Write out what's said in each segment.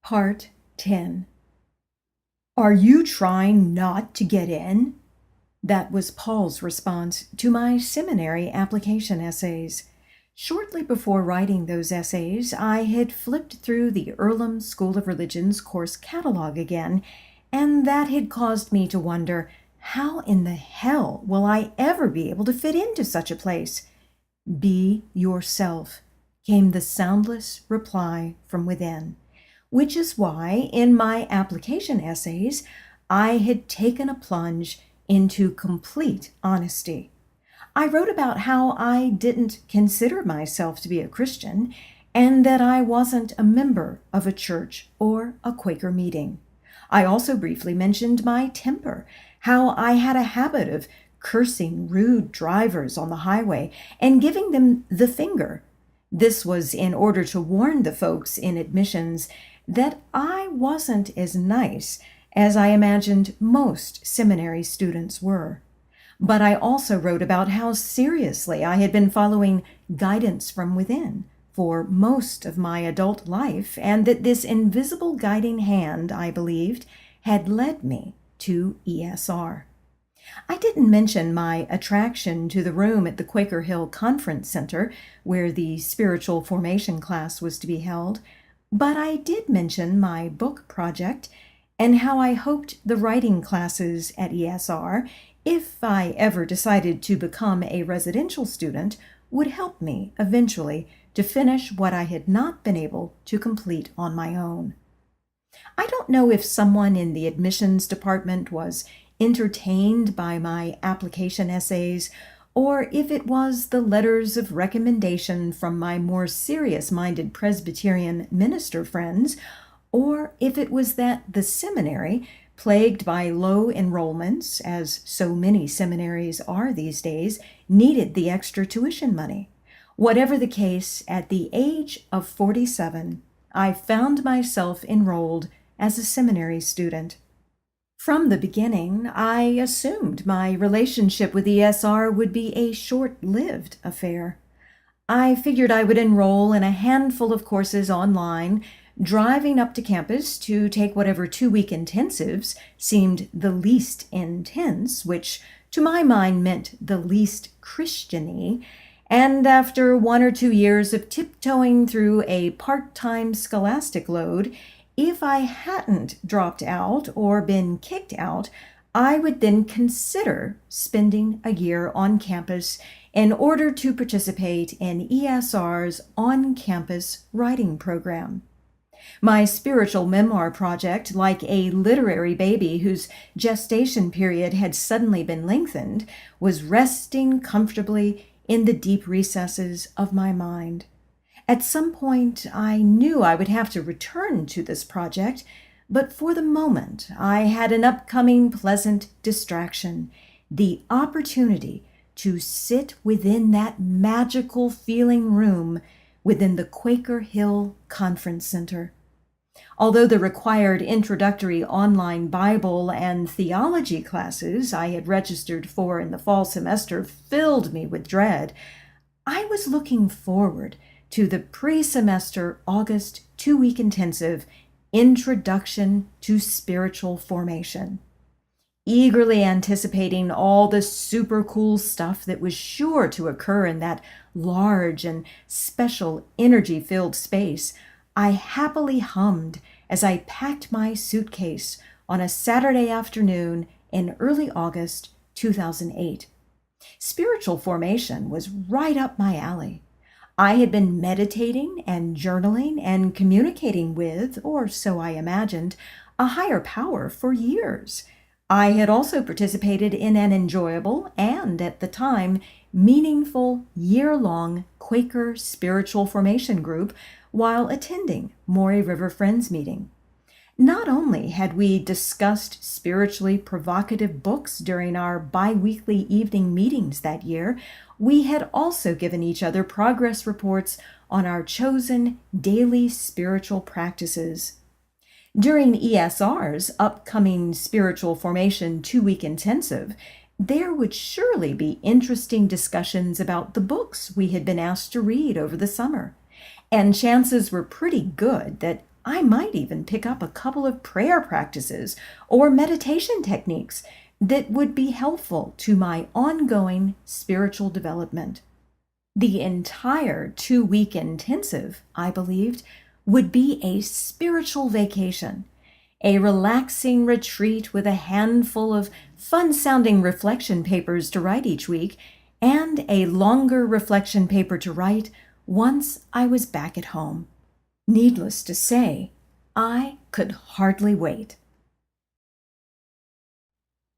Part 10. Are you trying not to get in? That was Paul's response to my seminary application essays. Shortly before writing those essays, I had flipped through the Earlham School of Religion's course catalog again, and that had caused me to wonder, how in the hell will I ever be able to fit into such a place? Be yourself, came the soundless reply from within. Which is why, in my application essays, I had taken a plunge into complete honesty. I wrote about how I didn't consider myself to be a Christian and that I wasn't a member of a church or a Quaker meeting. I also briefly mentioned my temper, how I had a habit of cursing rude drivers on the highway and giving them the finger. This was in order to warn the folks in admissions that I wasn't as nice as I imagined most seminary students were. But I also wrote about how seriously I had been following guidance from within for most of my adult life, and that this invisible guiding hand, I believed, had led me to ESR. I didn't mention my attraction to the room at the Quaker Hill Conference Center, where the spiritual formation class was to be held, but I did mention my book project and how I hoped the writing classes at ESR, if I ever decided to become a residential student, would help me eventually to finish what I had not been able to complete on my own. I don't know if someone in the admissions department was entertained by my application essays, or if it was the letters of recommendation from my more serious-minded Presbyterian minister friends, or if it was that the seminary, plagued by low enrollments, as so many seminaries are these days, needed the extra tuition money. Whatever the case, at the age of 47, I found myself enrolled as a seminary student. From the beginning, I assumed my relationship with ESR would be a short-lived affair. I figured I would enroll in a handful of courses online, driving up to campus to take whatever 2-week intensives seemed the least intense, which to my mind meant the least Christian-y, and after 1 or 2 years of tiptoeing through a part-time scholastic load, if I hadn't dropped out or been kicked out, I would then consider spending a year on campus in order to participate in ESR's on-campus writing program. My spiritual memoir project, like a literary baby whose gestation period had suddenly been lengthened, was resting comfortably in the deep recesses of my mind. At some point, I knew I would have to return to this project, but for the moment, I had an upcoming pleasant distraction, the opportunity to sit within that magical feeling room within the Quaker Hill Conference Center. Although the required introductory online Bible and theology classes I had registered for in the fall semester filled me with dread, I was looking forward to the pre-semester August 2-week intensive Introduction to Spiritual Formation. Eagerly anticipating all the super cool stuff that was sure to occur in that large and special energy-filled space, I happily hummed as I packed my suitcase on a Saturday afternoon in early August 2008. Spiritual formation was right up my alley. I had been meditating and journaling and communicating with, or so I imagined, a higher power for years. I had also participated in an enjoyable and, at the time, meaningful year-long Quaker spiritual formation group while attending Maury River Friends meeting. Not only had we discussed spiritually provocative books during our bi-weekly evening meetings that year, we had also given each other progress reports on our chosen daily spiritual practices. During ESR's upcoming Spiritual Formation 2-week intensive, there would surely be interesting discussions about the books we had been asked to read over the summer, and chances were pretty good that I might even pick up a couple of prayer practices or meditation techniques that would be helpful to my ongoing spiritual development. The entire 2-week intensive, I believed, would be a spiritual vacation, a relaxing retreat with a handful of fun-sounding reflection papers to write each week, and a longer reflection paper to write once I was back at home. Needless to say, I could hardly wait.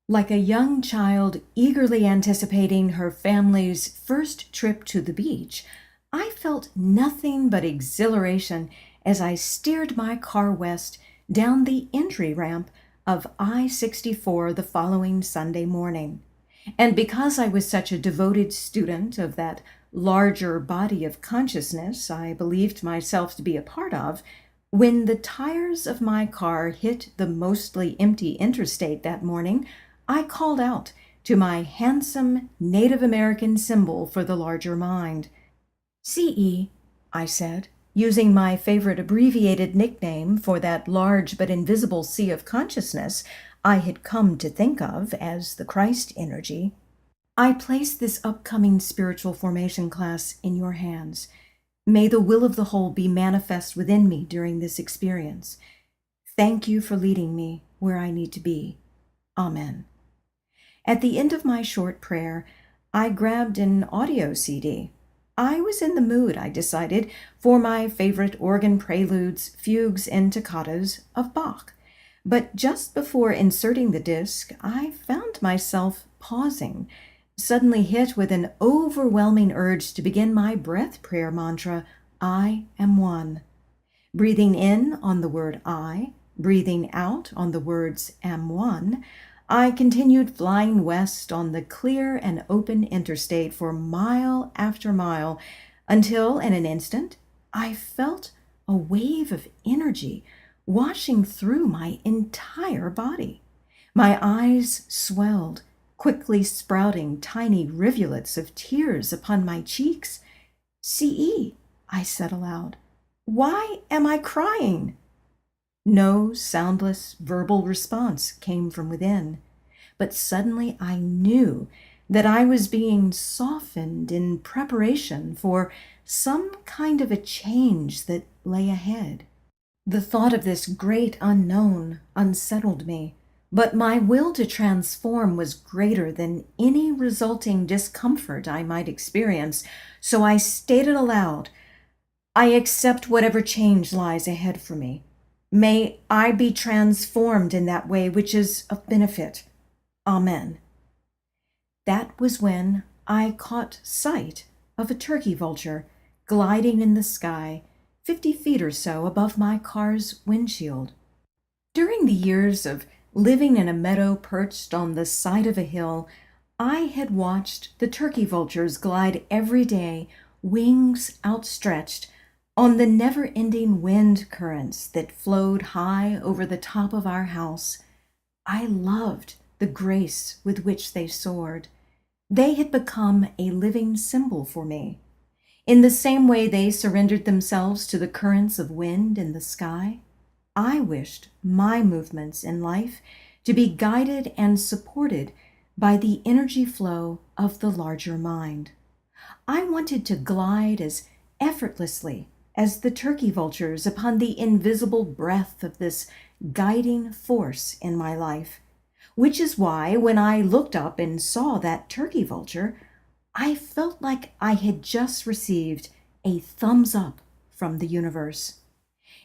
Like a young child eagerly anticipating her family's first trip to the beach, I felt nothing but exhilaration as I steered my car west down the entry ramp of I-64 the following Sunday morning. And because I was such a devoted student of that larger body of consciousness I believed myself to be a part of, when the tires of my car hit the mostly empty interstate that morning, I called out to my handsome Native American symbol for the larger mind. CE, I said, using my favorite abbreviated nickname for that large but invisible sea of consciousness I had come to think of as the Christ energy. I place this upcoming spiritual formation class in your hands. May the will of the whole be manifest within me during this experience. Thank you for leading me where I need to be. Amen. At the end of my short prayer, I grabbed an audio CD. I was in the mood, I decided, for my favorite organ preludes, fugues, and toccatas of Bach. But just before inserting the disc, I found myself pausing, suddenly hit with an overwhelming urge to begin my breath prayer mantra, I am one. Breathing in on the word I, breathing out on the words am one, I continued flying west on the clear and open interstate for mile after mile until, in an instant, I felt a wave of energy washing through my entire body. My eyes swelled, quickly sprouting tiny rivulets of tears upon my cheeks. CE, I said aloud, why am I crying? No soundless verbal response came from within, but suddenly I knew that I was being softened in preparation for some kind of a change that lay ahead. The thought of this great unknown unsettled me, but my will to transform was greater than any resulting discomfort I might experience, so I stated aloud, I accept whatever change lies ahead for me. May I be transformed in that way which is of benefit. Amen. That was when I caught sight of a turkey vulture gliding in the sky, 50 feet or so above my car's windshield. During the years of living in a meadow perched on the side of a hill, I had watched the turkey vultures glide every day, wings outstretched, on the never-ending wind currents that flowed high over the top of our house. I loved the grace with which they soared. They had become a living symbol for me. In the same way they surrendered themselves to the currents of wind in the sky, I wished my movements in life to be guided and supported by the energy flow of the larger mind. I wanted to glide as effortlessly as the turkey vultures upon the invisible breath of this guiding force in my life, which is why when I looked up and saw that turkey vulture, I felt like I had just received a thumbs up from the universe.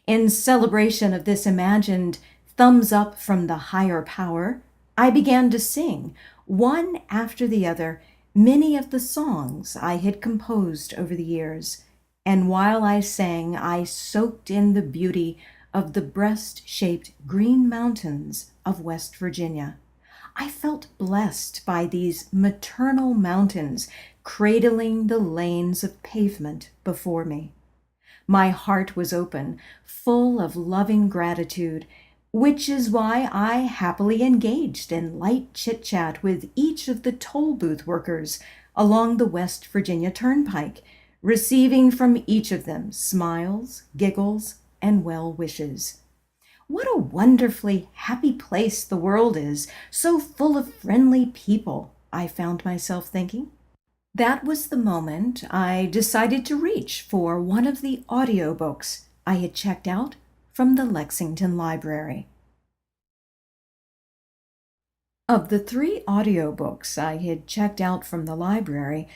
In celebration of this imagined thumbs up from the higher power, I began to sing, one after the other, many of the songs I had composed over the years. And while I sang, I soaked in the beauty of the breast-shaped green mountains of West Virginia. I felt blessed by these maternal mountains cradling the lanes of pavement before me. My heart was open, full of loving gratitude, which is why I happily engaged in light chit-chat with each of the toll booth workers along the West Virginia Turnpike, receiving from each of them smiles, giggles, and well wishes. What a wonderfully happy place the world is, so full of friendly people, I found myself thinking. That was the moment I decided to reach for one of the audiobooks I had checked out from the Lexington Library. Of the 3 audiobooks I had checked out from the library,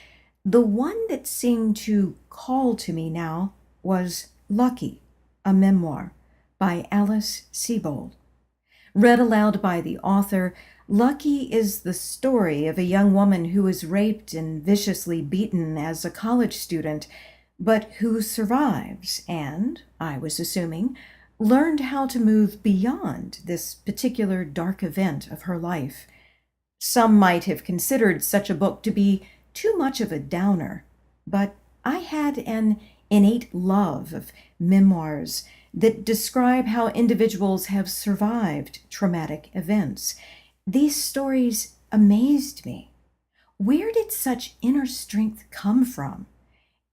the one that seemed to call to me now was Lucky, a memoir by Alice Sebold. Read aloud by the author, Lucky is the story of a young woman who was raped and viciously beaten as a college student, but who survives and, I was assuming, learned how to move beyond this particular dark event of her life. Some might have considered such a book to be too much of a downer, but I had an innate love of memoirs that describe how individuals have survived traumatic events. These stories amazed me. Where did such inner strength come from?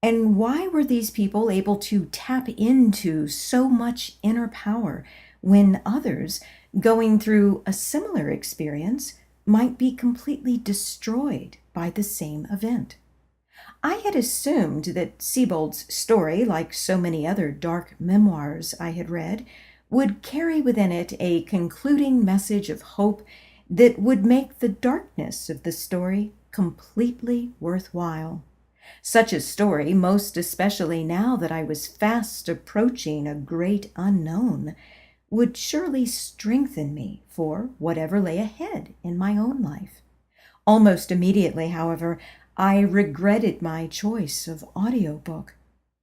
And why were these people able to tap into so much inner power when others, going through a similar experience, might be completely destroyed by the same event? I had assumed that Sebold's story, like so many other dark memoirs I had read, would carry within it a concluding message of hope that would make the darkness of the story completely worthwhile. Such a story, most especially now that I was fast approaching a great unknown, would surely strengthen me for whatever lay ahead in my own life. Almost immediately, however, I regretted my choice of audiobook.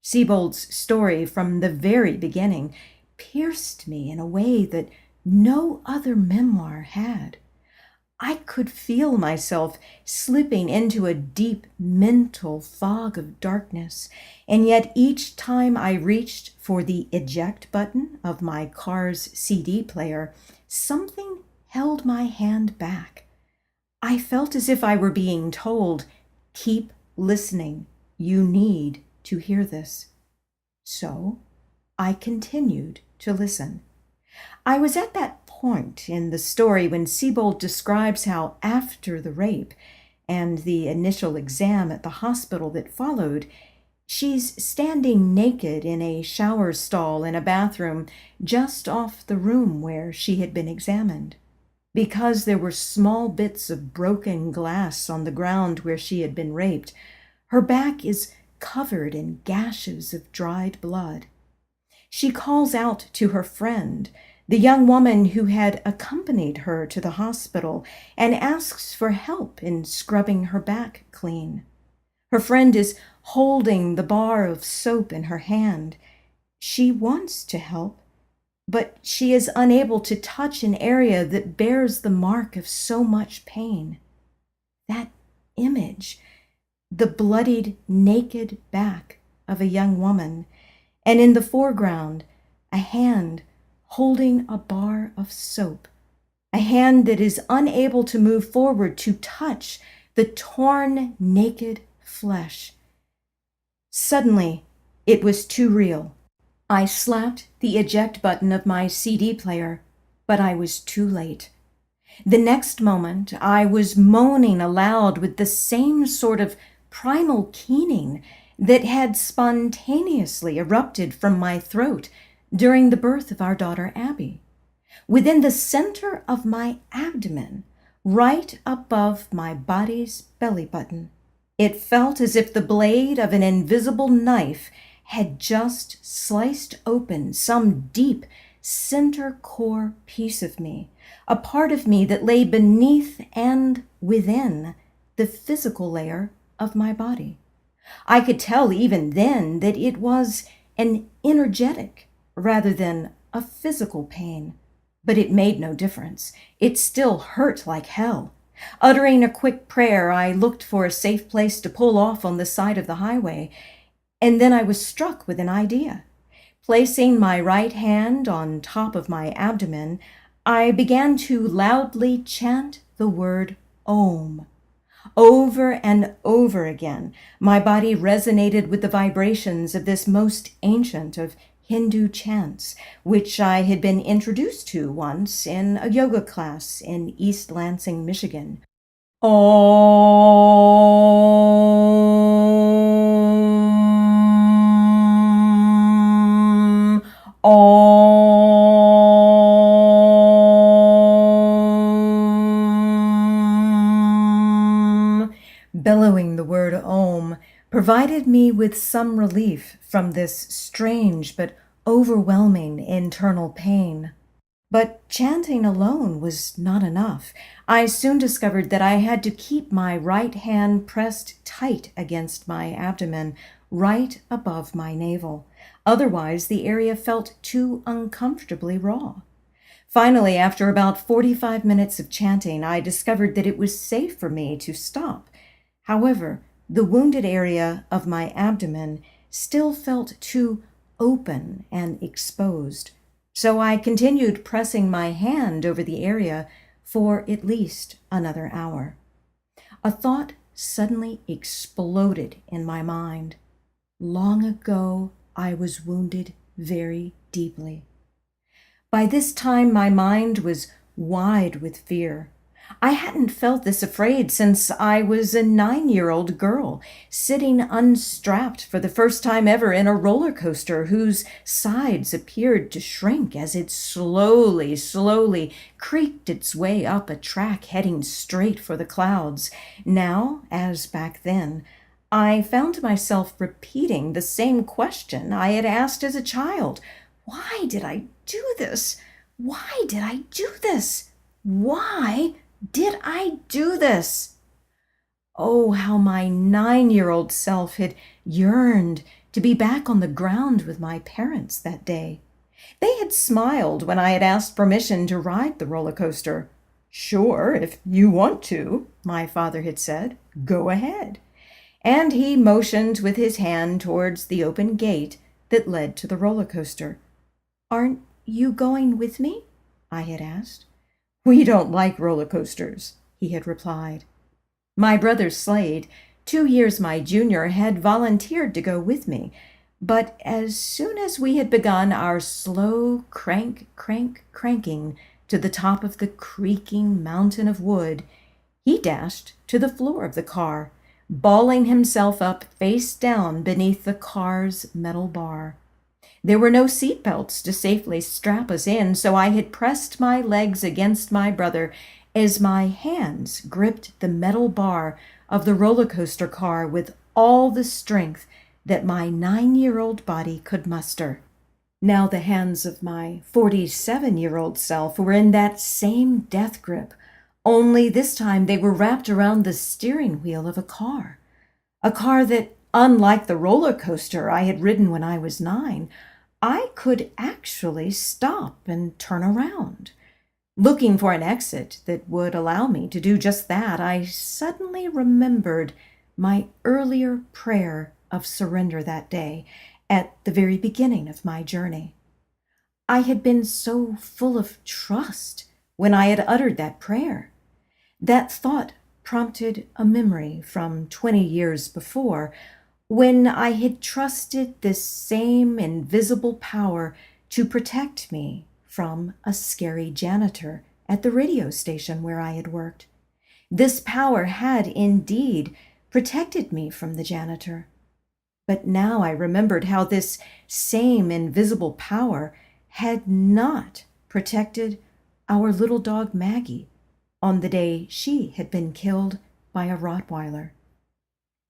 Sebold's story from the very beginning pierced me in a way that no other memoir had. I could feel myself slipping into a deep mental fog of darkness, and yet each time I reached for the eject button of my car's CD player, something held my hand back. I felt as if I were being told, "Keep listening. You need to hear this." So I continued to listen. I was at that point in the story when Sebold describes how after the rape and the initial exam at the hospital that followed, she's standing naked in a shower stall in a bathroom just off the room where she had been examined. Because there were small bits of broken glass on the ground where she had been raped, her back is covered in gashes of dried blood. She calls out to her friend, the young woman who had accompanied her to the hospital, and asks for help in scrubbing her back clean. Her friend is holding the bar of soap in her hand. She wants to help, but she is unable to touch an area that bears the mark of so much pain. That image, the bloodied, naked back of a young woman, and in the foreground, a hand holding a bar of soap, a hand that is unable to move forward to touch the torn, naked flesh. Suddenly, it was too real. I slapped the eject button of my CD player, but I was too late. The next moment, I was moaning aloud with the same sort of primal keening that had spontaneously erupted from my throat during the birth of our daughter Abby. Within the center of my abdomen, right above my body's belly button, it felt as if the blade of an invisible knife had just sliced open some deep center core piece of me, a part of me that lay beneath and within the physical layer of my body. I could tell even then that it was an energetic rather than a physical pain, but it made no difference. It still hurt like hell. Uttering a quick prayer, I looked for a safe place to pull off on the side of the highway, and then I was struck with an idea. Placing my right hand on top of my abdomen, I began to loudly chant the word Om. Over and over again, my body resonated with the vibrations of this most ancient of Hindu chants, which I had been introduced to once in a yoga class in East Lansing, Michigan. Om, Om. Bellowing the word Om provided me with some relief from this strange but overwhelming internal pain. But chanting alone was not enough. I soon discovered that I had to keep my right hand pressed tight against my abdomen, right above my navel. Otherwise, the area felt too uncomfortably raw. Finally, after about 45 minutes of chanting, I discovered that it was safe for me to stop. However, the wounded area of my abdomen still felt too open and exposed. So I continued pressing my hand over the area for at least another hour. A thought suddenly exploded in my mind. Long ago, I was wounded very deeply. By this time, my mind was wide with fear. I hadn't felt this afraid since I was a 9-year-old girl, sitting unstrapped for the first time ever in a roller coaster whose sides appeared to shrink as it slowly creaked its way up a track heading straight for the clouds. Now, as back then, I found myself repeating the same question I had asked as a child. Why did I do this? Why did I do this? Why did I do this? Oh, how my 9-year-old self had yearned to be back on the ground with my parents that day. They had smiled when I had asked permission to ride the roller coaster. "Sure, if you want to," my father had said. "Go ahead." And he motioned with his hand towards the open gate that led to the roller coaster. "Aren't you going with me?" I had asked. "We don't like roller coasters," he had replied. My brother Slade, 2 years my junior, had volunteered to go with me, but as soon as we had begun our slow cranking to the top of the creaking mountain of wood, he dashed to the floor of the car, balling himself up face down beneath the car's metal bar. There were no seat belts to safely strap us in, so I had pressed my legs against my brother as my hands gripped the metal bar of the roller coaster car with all the strength that my 9-year-old body could muster. Now the hands of my 47-year-old self were in that same death grip, only this time they were wrapped around the steering wheel of a car that, unlike the roller coaster I had ridden when I was 9, I could actually stop and turn around. Looking for an exit that would allow me to do just that, I suddenly remembered my earlier prayer of surrender that day at the very beginning of my journey. I had been so full of trust when I had uttered that prayer. That thought prompted a memory from 20 years before, when I had trusted this same invisible power to protect me from a scary janitor at the radio station where I had worked. This power had indeed protected me from the janitor. But now I remembered how this same invisible power had not protected our little dog Maggie on the day she had been killed by a Rottweiler.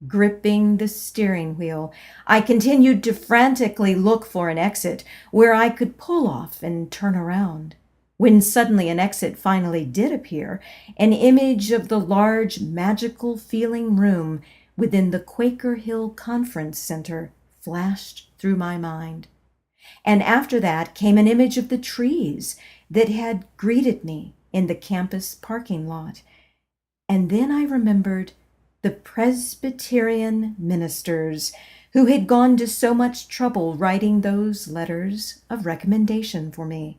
Gripping the steering wheel, I continued to frantically look for an exit where I could pull off and turn around. When suddenly an exit finally did appear, an image of the large, magical-feeling room within the Quaker Hill Conference Center flashed through my mind. And after that came an image of the trees that had greeted me in the campus parking lot. And then I remembered the Presbyterian ministers who had gone to so much trouble writing those letters of recommendation for me.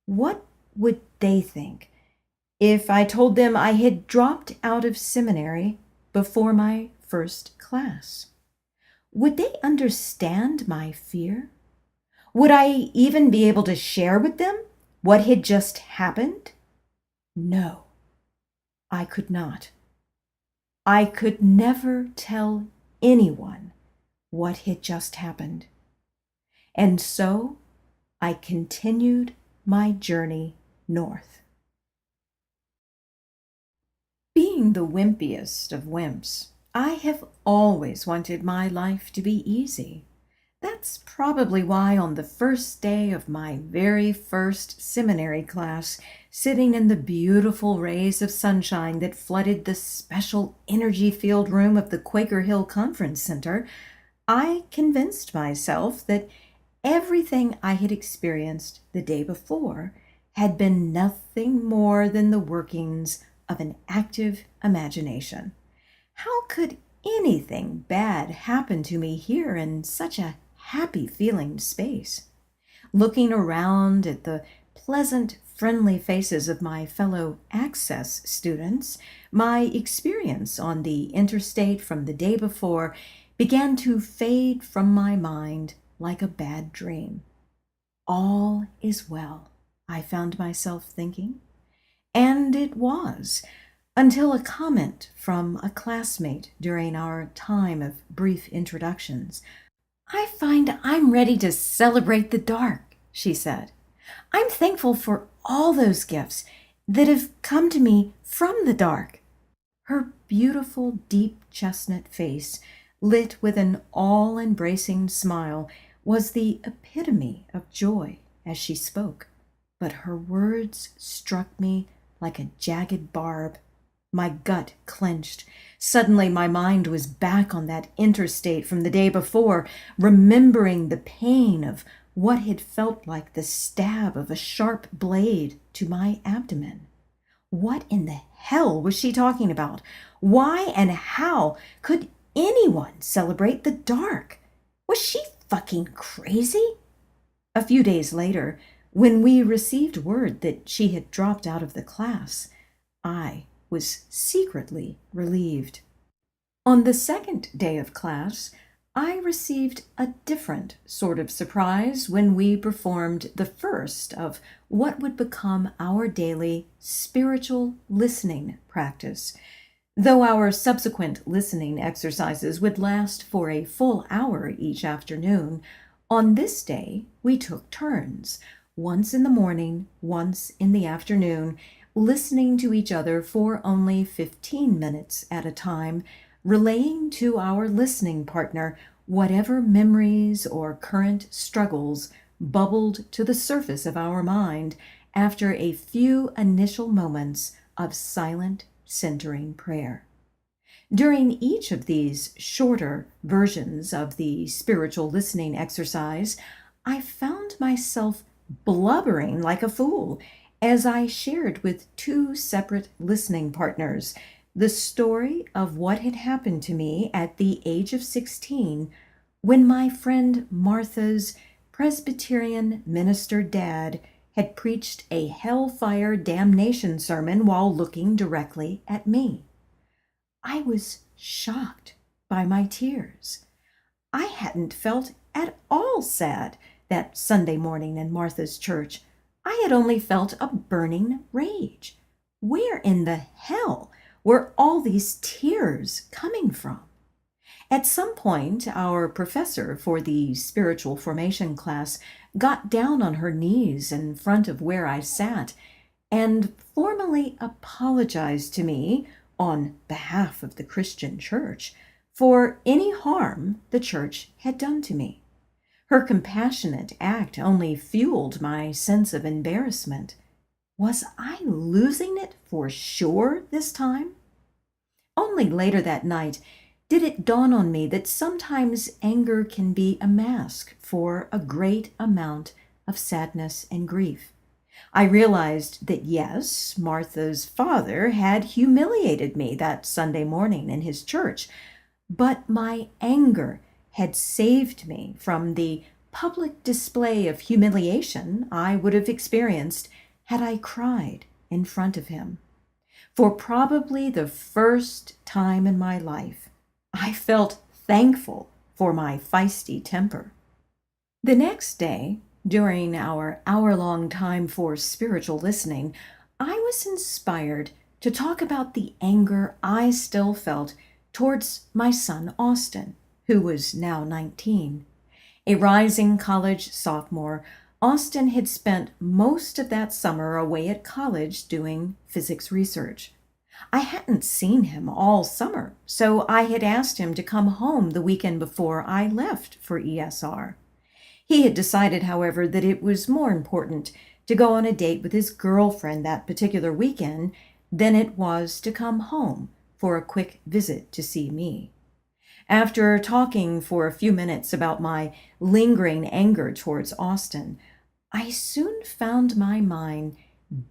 What would they think if I told them I had dropped out of seminary before my first class? Would they understand my fear? Would I even be able to share with them what had just happened? No, I could not. I could never tell anyone what had just happened. And so I continued my journey north. Being the wimpiest of wimps, I have always wanted my life to be easy. That's probably why on the first day of my very first seminary class, sitting in the beautiful rays of sunshine that flooded the special energy-filled room of the Quaker Hill Conference Center, I convinced myself that everything I had experienced the day before had been nothing more than the workings of an active imagination. How could anything bad happen to me here in such a happy-feeling space? Looking around at the pleasant, friendly faces of my fellow Access students, my experience on the interstate from the day before began to fade from my mind like a bad dream. All is well, I found myself thinking. And it was, until a comment from a classmate during our time of brief introductions. "I find I'm ready to celebrate the dark," she said. "I'm thankful for all those gifts that have come to me from the dark." Her beautiful, deep chestnut face, lit with an all-embracing smile, was the epitome of joy as she spoke. But her words struck me like a jagged barb. My gut clenched. Suddenly my mind was back on that interstate from the day before, remembering the pain of what had felt like the stab of a sharp blade to my abdomen. What in the hell was she talking about? Why and how could anyone celebrate the dark? Was she fucking crazy? A few days later, when we received word that she had dropped out of the class, I was secretly relieved. On the second day of class, I received a different sort of surprise when we performed the first of what would become our daily spiritual listening practice. Though our subsequent listening exercises would last for a full hour each afternoon, on this day we took turns, once in the morning, once in the afternoon, listening to each other for only 15 minutes at a time, relaying to our listening partner whatever memories or current struggles bubbled to the surface of our mind after a few initial moments of silent, centering prayer. During each of these shorter versions of the spiritual listening exercise, I found myself blubbering like a fool as I shared with two separate listening partners the story of what had happened to me at the age of 16 when my friend Martha's Presbyterian minister dad had preached a hellfire damnation sermon while looking directly at me. I was shocked by my tears. I hadn't felt at all sad that Sunday morning in Martha's church. I had only felt a burning rage. Where in the hell were all these tears coming from? At some point, our professor for the spiritual formation class got down on her knees in front of where I sat and formally apologized to me on behalf of the Christian church for any harm the church had done to me. Her compassionate act only fueled my sense of embarrassment. Was I losing it for sure this time? Only later that night did it dawn on me that sometimes anger can be a mask for a great amount of sadness and grief. I realized that yes, Martha's father had humiliated me that Sunday morning in his church, but my anger had saved me from the public display of humiliation I would have experienced had I cried in front of him. For probably the first time in my life, I felt thankful for my feisty temper. The next day, During our hour-long time for spiritual listening, I was inspired to talk about the anger I still felt towards my son Austin, who was now 19. A rising college sophomore, Austin had spent most of that summer away at college doing physics research. I hadn't seen him all summer, so I had asked him to come home the weekend before I left for ESR. He had decided, however, that it was more important to go on a date with his girlfriend that particular weekend than it was to come home for a quick visit to see me. After talking for a few minutes about my lingering anger towards Austin, I soon found my mind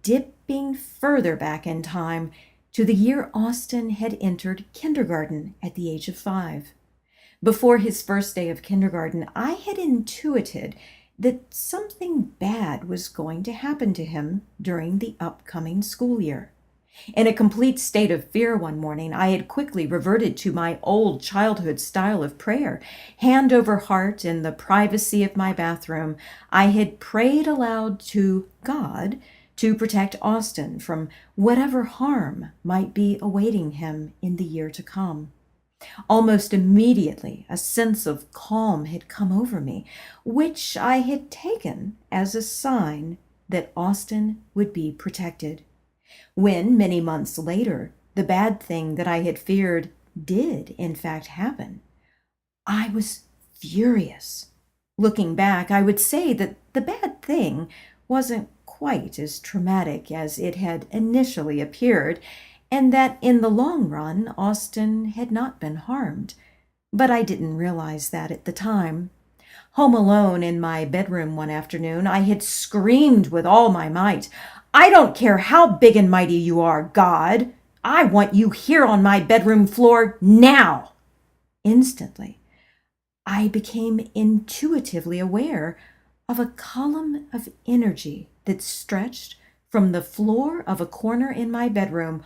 dipping further back in time to the year Austin had entered kindergarten at the age of 5. Before his first day of kindergarten, I had intuited that something bad was going to happen to him during the upcoming school year. In a complete state of fear one morning, I had quickly reverted to my old childhood style of prayer. Hand over heart in the privacy of my bathroom, I had prayed aloud to God to protect Austin from whatever harm might be awaiting him in the year to come. Almost immediately, a sense of calm had come over me, which I had taken as a sign that Austin would be protected. When, many months later, the bad thing that I had feared did, in fact, happen, I was furious. Looking back, I would say that the bad thing wasn't quite as traumatic as it had initially appeared, and that in the long run, Austin had not been harmed. But I didn't realize that at the time. Home alone in my bedroom one afternoon, I had screamed with all my might, "I don't care how big and mighty you are, God. I want you here on my bedroom floor now." Instantly, I became intuitively aware of a column of energy that stretched from the floor of a corner in my bedroom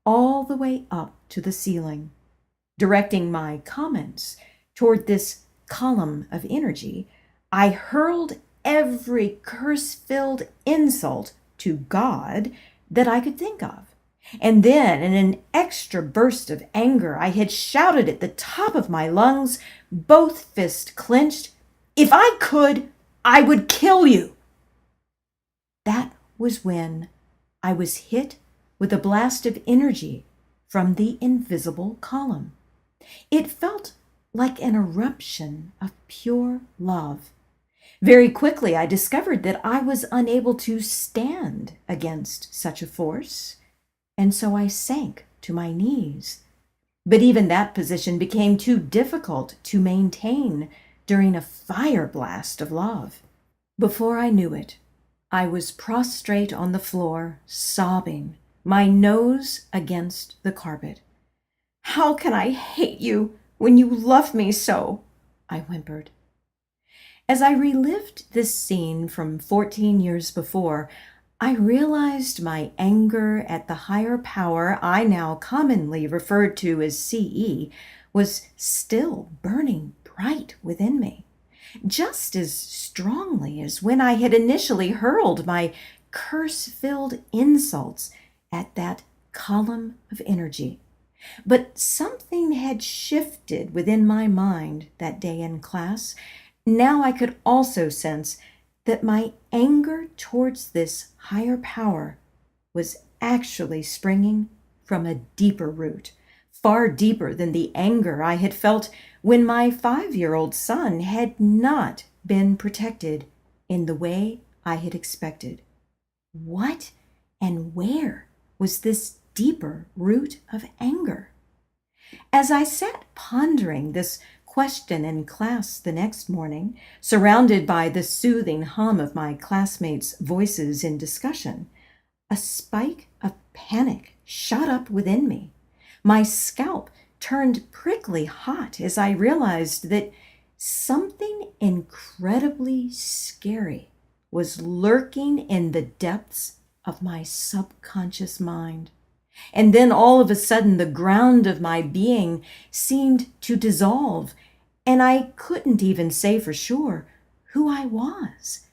all the way up to the ceiling. Directing my comments toward this column of energy, I hurled every curse-filled insult to God that I could think of. And then, in an extra burst of anger, I had shouted at the top of my lungs, both fists clenched, "If I could, I would kill you." That was when I was hit with a blast of energy from the invisible column. It felt like an eruption of pure love. Very quickly, I discovered that I was unable to stand against such a force, and so I sank to my knees. But even that position became too difficult to maintain during a fire blast of love. Before I knew it, I was prostrate on the floor, sobbing, my nose against the carpet. "How can I hate you when you love me so?" I whimpered. As I relived this scene from 14 years before, I realized my anger at the higher power I now commonly referred to as CE was still burning bright within me, just as strongly as when I had initially hurled my curse-filled insults at that column of energy. But something had shifted within my mind that day in class. Now I could also sense that my anger towards this higher power was actually springing from a deeper root, far deeper than the anger I had felt when my 5-year-old son had not been protected in the way I had expected. What and where was this deeper root of anger? As I sat pondering this question in class the next morning, surrounded by the soothing hum of my classmates' voices in discussion, a spike of panic shot up within me. My scalp turned prickly hot as I realized that something incredibly scary was lurking in the depths of my subconscious mind. And then all of a sudden, the ground of my being seemed to dissolve, and I couldn't even say for sure who I was.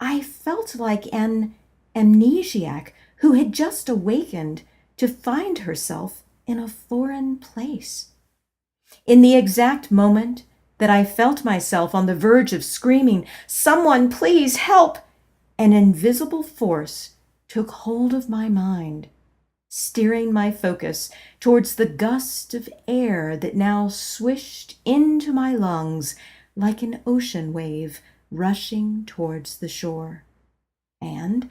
I felt like an amnesiac who had just awakened to find herself in a foreign place. In the exact moment that I felt myself on the verge of screaming, "Someone please help!" an invisible force took hold of my mind, steering my focus towards the gust of air that now swished into my lungs like an ocean wave rushing towards the shore. And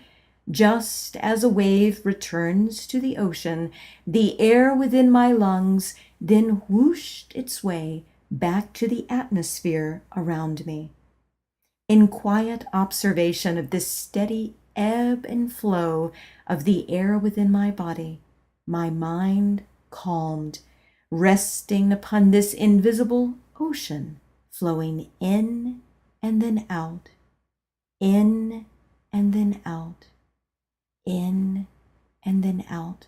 just as a wave returns to the ocean, the air within my lungs then whooshed its way back to the atmosphere around me. In quiet observation of this steady ebb and flow of the air within my body, my mind calmed, resting upon this invisible ocean flowing in and then out, in and then out, in and then out,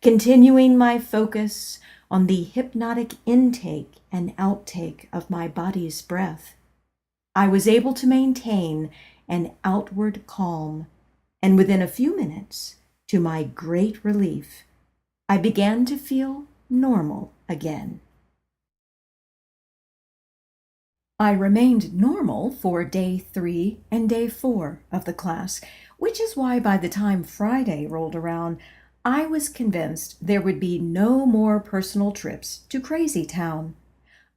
continuing my focus on the hypnotic intake and outtake of my body's breath. I was able to maintain an outward calm, and within a few minutes, to my great relief, I began to feel normal again. I remained normal for day 3 and day 4 of the class, which is why by the time Friday rolled around, I was convinced there would be no more personal trips to Crazy Town.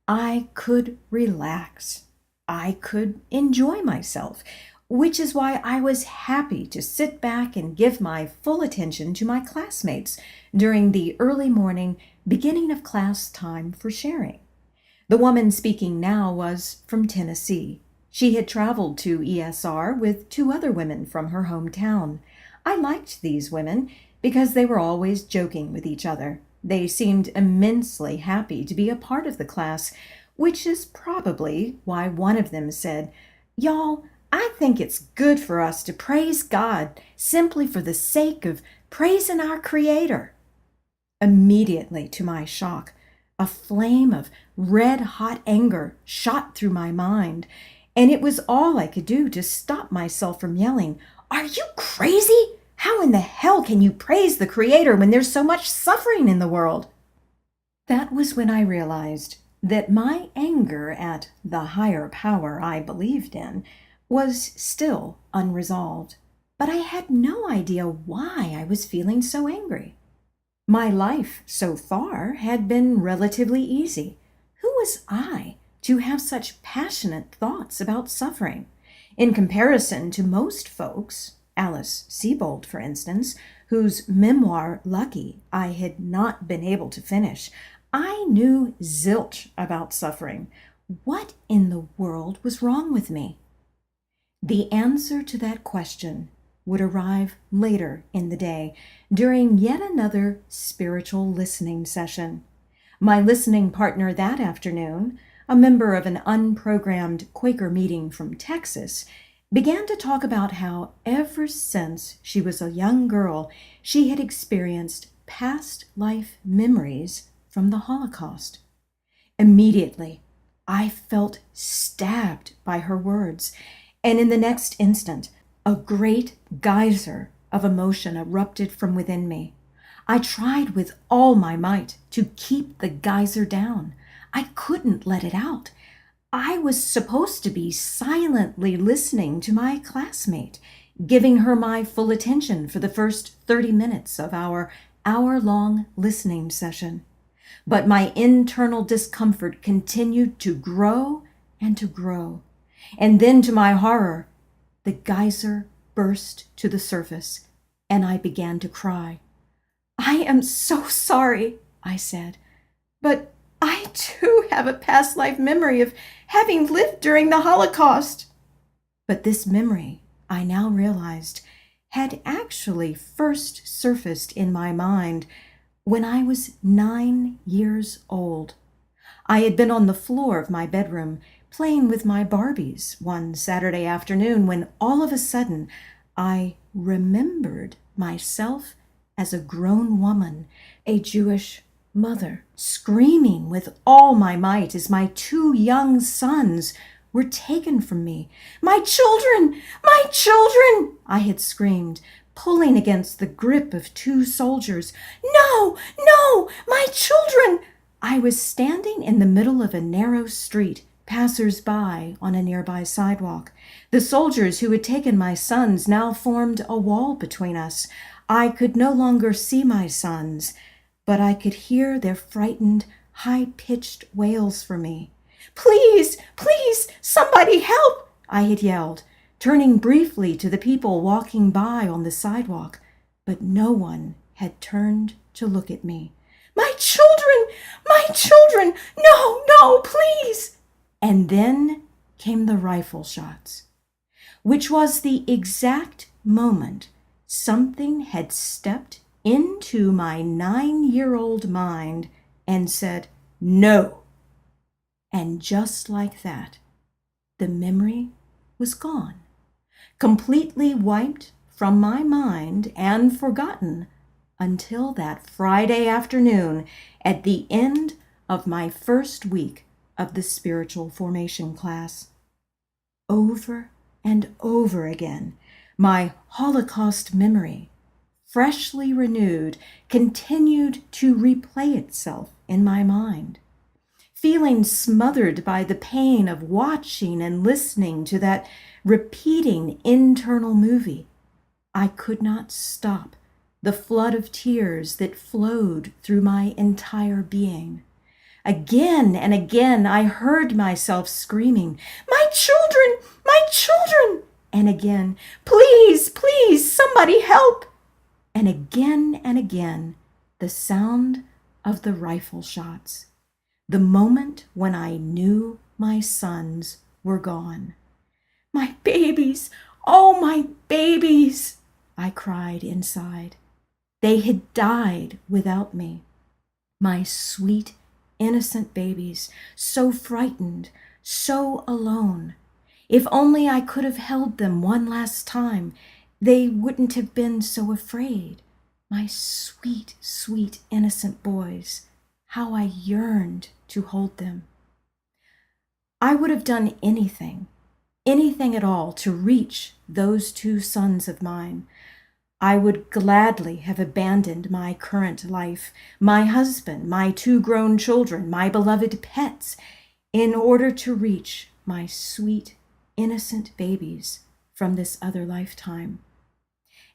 I could relax. I could enjoy myself, which is why I was happy to sit back and give my full attention to my classmates during the early morning beginning of class time for sharing. The woman speaking now was from Tennessee. She had traveled to ESR with 2 other women from her hometown. I liked these women because they were always joking with each other. They seemed immensely happy to be a part of the class, which is probably why one of them said, "Y'all, I think it's good for us to praise God simply for the sake of praising our Creator." Immediately, to my shock, a flame of red-hot anger shot through my mind, and it was all I could do to stop myself from yelling, "Are you crazy? How in the hell can you praise the Creator when there's so much suffering in the world?" That was when I realized that my anger at the higher power I believed in was still unresolved, but I had no idea why I was feeling so angry. My life so far had been relatively easy. Who was I to have such passionate thoughts about suffering? In comparison to most folks, Alice Sebold, for instance, whose memoir, Lucky, I had not been able to finish, I knew zilch about suffering. What in the world was wrong with me? The answer to that question would arrive later in the day during yet another spiritual listening session. My listening partner that afternoon, a member of an unprogrammed Quaker meeting from Texas, began to talk about how ever since she was a young girl, she had experienced past life memories from the Holocaust. Immediately, I felt stabbed by her words, and in the next instant, a great geyser of emotion erupted from within me. I tried with all my might to keep the geyser down. I couldn't let it out. I was supposed to be silently listening to my classmate, giving her my full attention for the first 30 minutes of our hour-long listening session. But my internal discomfort continued to grow and to grow. And then, to my horror, the geyser burst to the surface, and I began to cry. "I am so sorry," I said, "but I too have a past life memory of having lived during the Holocaust." But this memory, I now realized, had actually first surfaced in my mind when I was 9 years old. I had been on the floor of my bedroom playing with my Barbies one Saturday afternoon when all of a sudden I remembered myself as a grown woman, a Jewish mother, screaming with all my might as my 2 young sons were taken from me. My children! My children! I had screamed, pulling against the grip of two soldiers. No! No! My children! I was standing in the middle of a narrow street, passers-by on a nearby sidewalk. The soldiers who had taken my sons now formed a wall between us. I could no longer see my sons, but I could hear their frightened, high-pitched wails for me. Please, please, somebody help! I had yelled, turning briefly to the people walking by on the sidewalk, but no one had turned to look at me. My children! My children! No, no, please! And then came the rifle shots, which was the exact moment something had stepped into my 9-year-old mind and said, no. And just like that, the memory was gone, completely wiped from my mind and forgotten until that Friday afternoon at the end of my first week of the spiritual formation class. Over and over again, my Holocaust memory, freshly renewed, continued to replay itself in my mind. Feeling smothered by the pain of watching and listening to that repeating internal movie, I could not stop the flood of tears that flowed through my entire being. Again and again, I heard myself screaming, my children, my children! And again, please, please, somebody help! And again, the sound of the rifle shots. The moment when I knew my sons were gone. My babies, oh, my babies, I cried inside. They had died without me. My sweet, innocent babies, so frightened, so alone. If only I could have held them one last time, they wouldn't have been so afraid. My sweet, sweet, innocent boys, how I yearned to hold them. I would have done anything at all to reach those two sons of mine. I would gladly have abandoned my current life, my husband, my 2 grown children, my beloved pets, in order to reach my sweet, innocent babies from this other lifetime.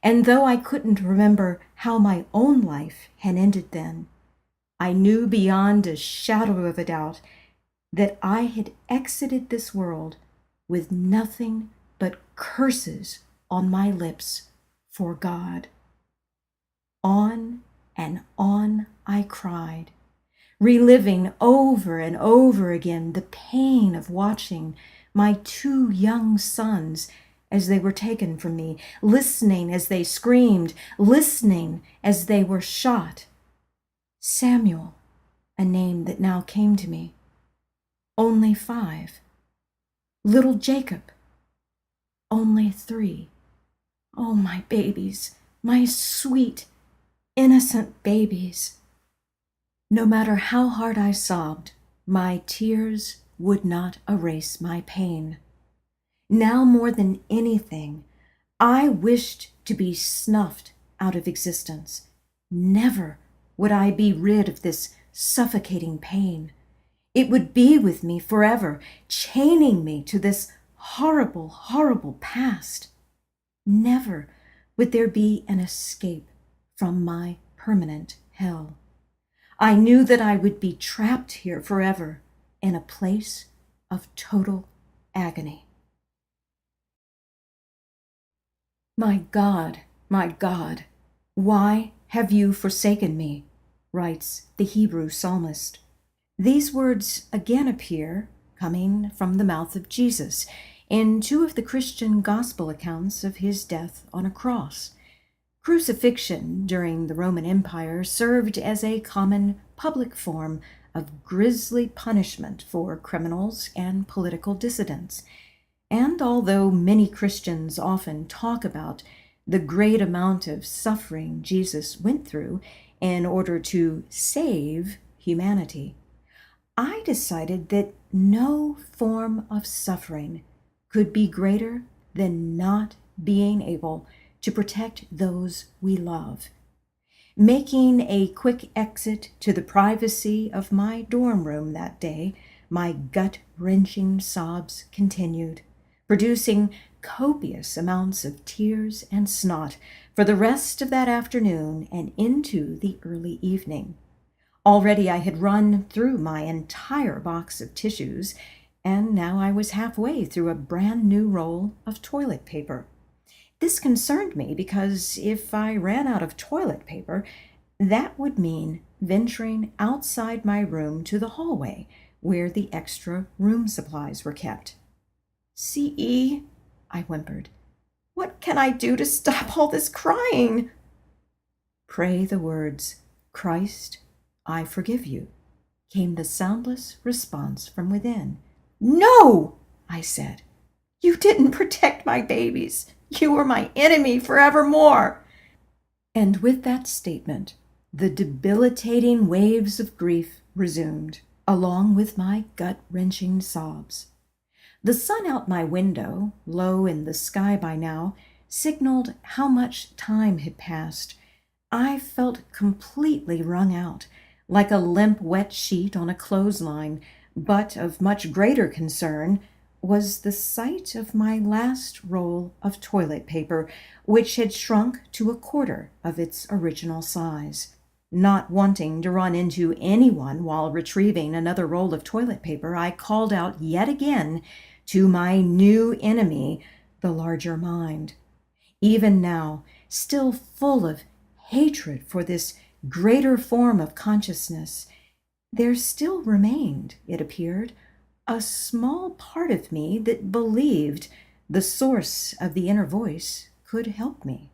And though I couldn't remember how my own life had ended then, I knew beyond a shadow of a doubt that I had exited this world with nothing but curses on my lips for God. On and on I cried, reliving over and over again the pain of watching my 2 young sons as they were taken from me, listening as they screamed, listening as they were shot. Samuel, a name that now came to me, only 5. Little Jacob, only 3. Oh, my babies, my sweet, innocent babies. No matter how hard I sobbed, my tears would not erase my pain. Now more than anything, I wished to be snuffed out of existence. Never would I be rid of this suffocating pain. It would be with me forever, chaining me to this horrible, horrible past. Never would there be an escape from my permanent hell. I knew that I would be trapped here forever in a place of total agony. My God, why have you forsaken me? Writes the Hebrew psalmist. These words again appear, coming from the mouth of Jesus, in 2 of the Christian gospel accounts of his death on a cross. Crucifixion during the Roman Empire served as a common public form of grisly punishment for criminals and political dissidents. And although many Christians often talk about the great amount of suffering Jesus went through in order to save humanity, I decided that no form of suffering could be greater than not being able to protect those we love. Making a quick exit to the privacy of my dorm room that day, my gut-wrenching sobs continued, producing copious amounts of tears and snot for the rest of that afternoon and into the early evening. Already I had run through my entire box of tissues, and now I was halfway through a brand new roll of toilet paper. This concerned me because if I ran out of toilet paper, that would mean venturing outside my room to the hallway where the extra room supplies were kept. "C.E.," I whimpered, "what can I do to stop all this crying?" "Pray the words, 'Christ, I forgive you,'" came the soundless response from within. "No," I said. "You didn't protect my babies. You were my enemy forevermore." And with that statement, the debilitating waves of grief resumed, along with my gut-wrenching sobs. The sun out my window, low in the sky by now, signaled how much time had passed. I felt completely wrung out, like a limp wet sheet on a clothesline, but of much greater concern was the sight of my last roll of toilet paper, which had shrunk to a quarter of its original size. Not wanting to run into anyone while retrieving another roll of toilet paper, I called out yet again to my new enemy, the larger mind. Even now, still full of hatred for this greater form of consciousness, there still remained, it appeared, a small part of me that believed the source of the inner voice could help me.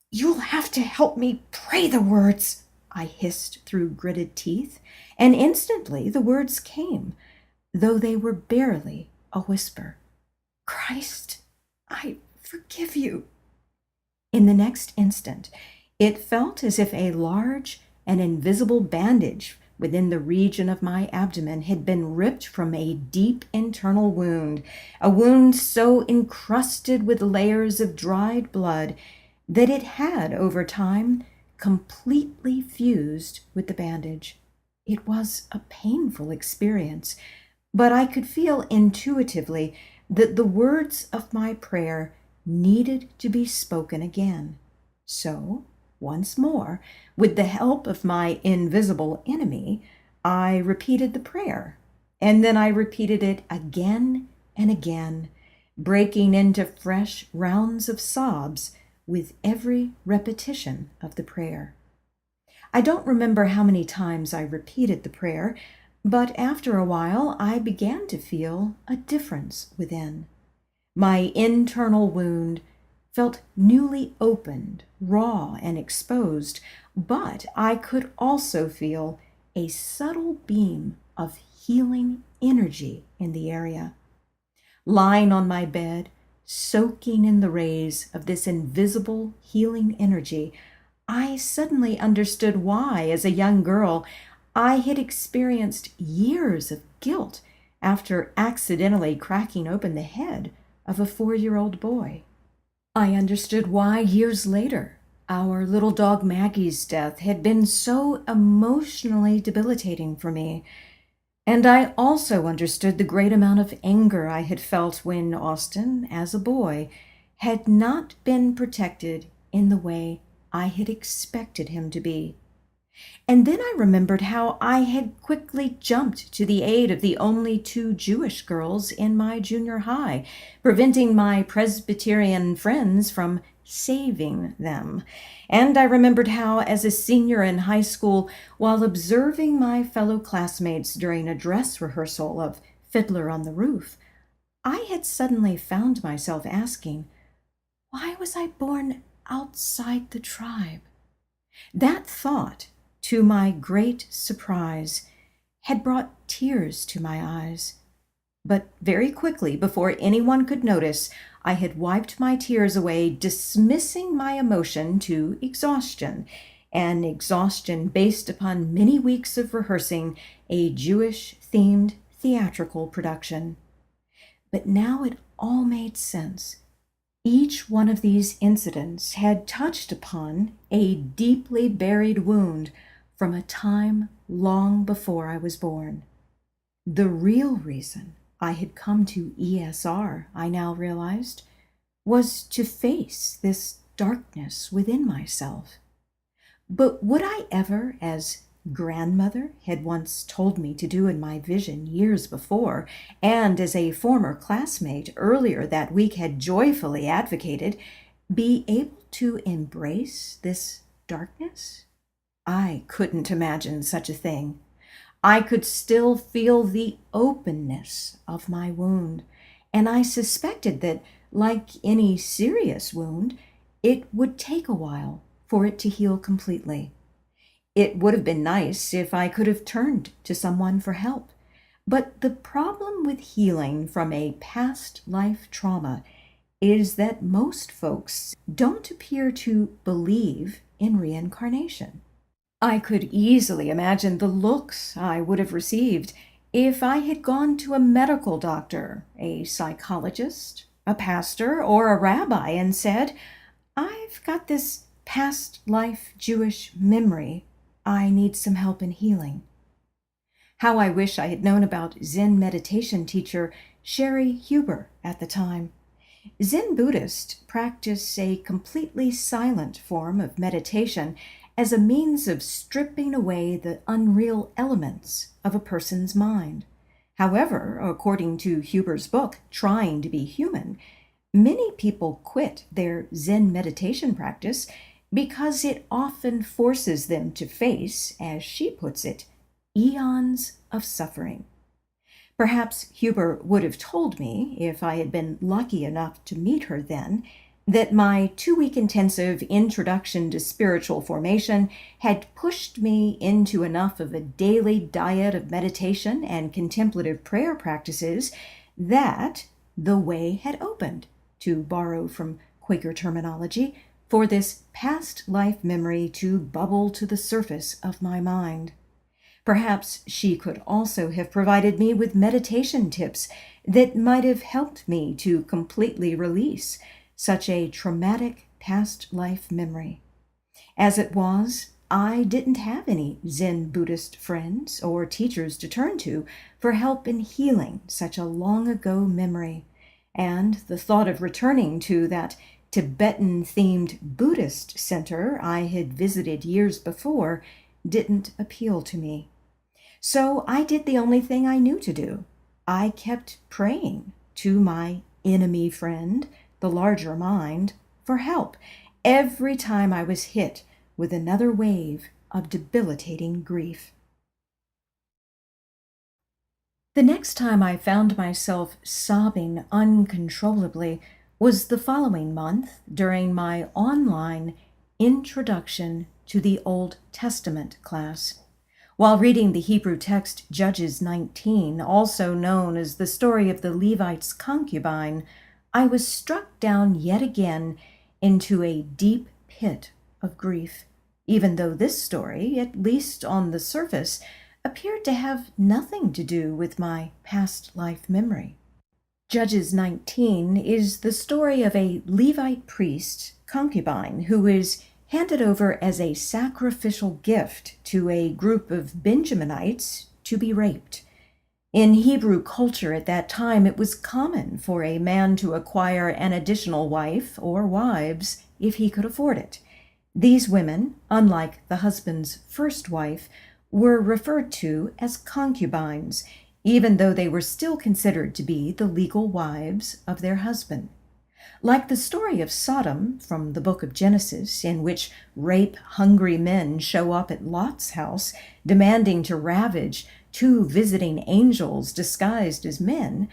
"You'll have to help me pray the words," I hissed through gritted teeth, and instantly the words came, though they were barely a whisper. "Christ, I forgive you." In the next instant, it felt as if a large and invisible bandage within the region of my abdomen had been ripped from a deep internal wound, a wound so encrusted with layers of dried blood that it had, over time, completely fused with the bandage. It was a painful experience, but I could feel intuitively that the words of my prayer needed to be spoken again. So, once more, with the help of my invisible enemy, I repeated the prayer, and then I repeated it again and again, breaking into fresh rounds of sobs with every repetition of the prayer. I don't remember how many times I repeated the prayer, but after a while I began to feel a difference within. My internal wound felt newly opened, raw, and exposed, but I could also feel a subtle beam of healing energy in the area. Lying on my bed, soaking in the rays of this invisible healing energy, I suddenly understood why, as a young girl, I had experienced years of guilt after accidentally cracking open the head of a 4-year-old boy. I understood why, years later, our little dog Maggie's death had been so emotionally debilitating for me. And I also understood the great amount of anger I had felt when Austin, as a boy, had not been protected in the way I had expected him to be. And then I remembered how I had quickly jumped to the aid of the only 2 Jewish girls in my junior high, preventing my Presbyterian friends from saving them. And I remembered how, as a senior in high school, while observing my fellow classmates during a dress rehearsal of Fiddler on the Roof, I had suddenly found myself asking, why was I born outside the tribe? That thought, to my great surprise, had brought tears to my eyes. But very quickly, before anyone could notice, I had wiped my tears away, dismissing my emotion to exhaustion, an exhaustion based upon many weeks of rehearsing a Jewish-themed theatrical production. But now it all made sense. Each one of these incidents had touched upon a deeply buried wound from a time long before I was born. The real reason I had come to ESR, I now realized, was to face this darkness within myself. But would I ever, as grandmother had once told me to do in my vision years before, and as a former classmate earlier that week had joyfully advocated, be able to embrace this darkness? I couldn't imagine such a thing. I could still feel the openness of my wound, and I suspected that, like any serious wound, it would take a while for it to heal completely. It would have been nice if I could have turned to someone for help, but the problem with healing from a past life trauma is that most folks don't appear to believe in reincarnation. I could easily imagine the looks I would have received if I had gone to a medical doctor, a psychologist, a pastor, or a rabbi and said, "I've got this past life Jewish memory. I need some help in healing." How I wish I had known about Zen meditation teacher Shelley Bourdon at the time. Zen Buddhists practice a completely silent form of meditation as a means of stripping away the unreal elements of a person's mind. However, according to Huber's book, Trying to be Human, many people quit their Zen meditation practice because it often forces them to face, as she puts it, eons of suffering. Perhaps Huber would have told me, if I had been lucky enough to meet her then, that my 2-week intensive introduction to spiritual formation had pushed me into enough of a daily diet of meditation and contemplative prayer practices that the way had opened, to borrow from Quaker terminology, for this past life memory to bubble to the surface of my mind. Perhaps she could also have provided me with meditation tips that might have helped me to completely release such a traumatic past life memory. As it was, I didn't have any Zen Buddhist friends or teachers to turn to for help in healing such a long ago memory, and the thought of returning to that Tibetan-themed Buddhist center I had visited years before didn't appeal to me. So I did the only thing I knew to do. I kept praying to my enemy friend, the larger mind, for help every time I was hit with another wave of debilitating grief. The next time I found myself sobbing uncontrollably was the following month during my online Introduction to the Old Testament class. While reading the Hebrew text Judges 19, also known as the story of the Levite's concubine, I was struck down yet again into a deep pit of grief, even though this story, at least on the surface, appeared to have nothing to do with my past life memory. Judges 19 is the story of a Levite priest concubine who is handed over as a sacrificial gift to a group of Benjaminites to be raped. In Hebrew culture at that time, it was common for a man to acquire an additional wife or wives if he could afford it. These women, unlike the husband's first wife, were referred to as concubines, even though they were still considered to be the legal wives of their husband. Like the story of Sodom from the book of Genesis, in which rape-hungry men show up at Lot's house, demanding to ravage 2 visiting angels disguised as men,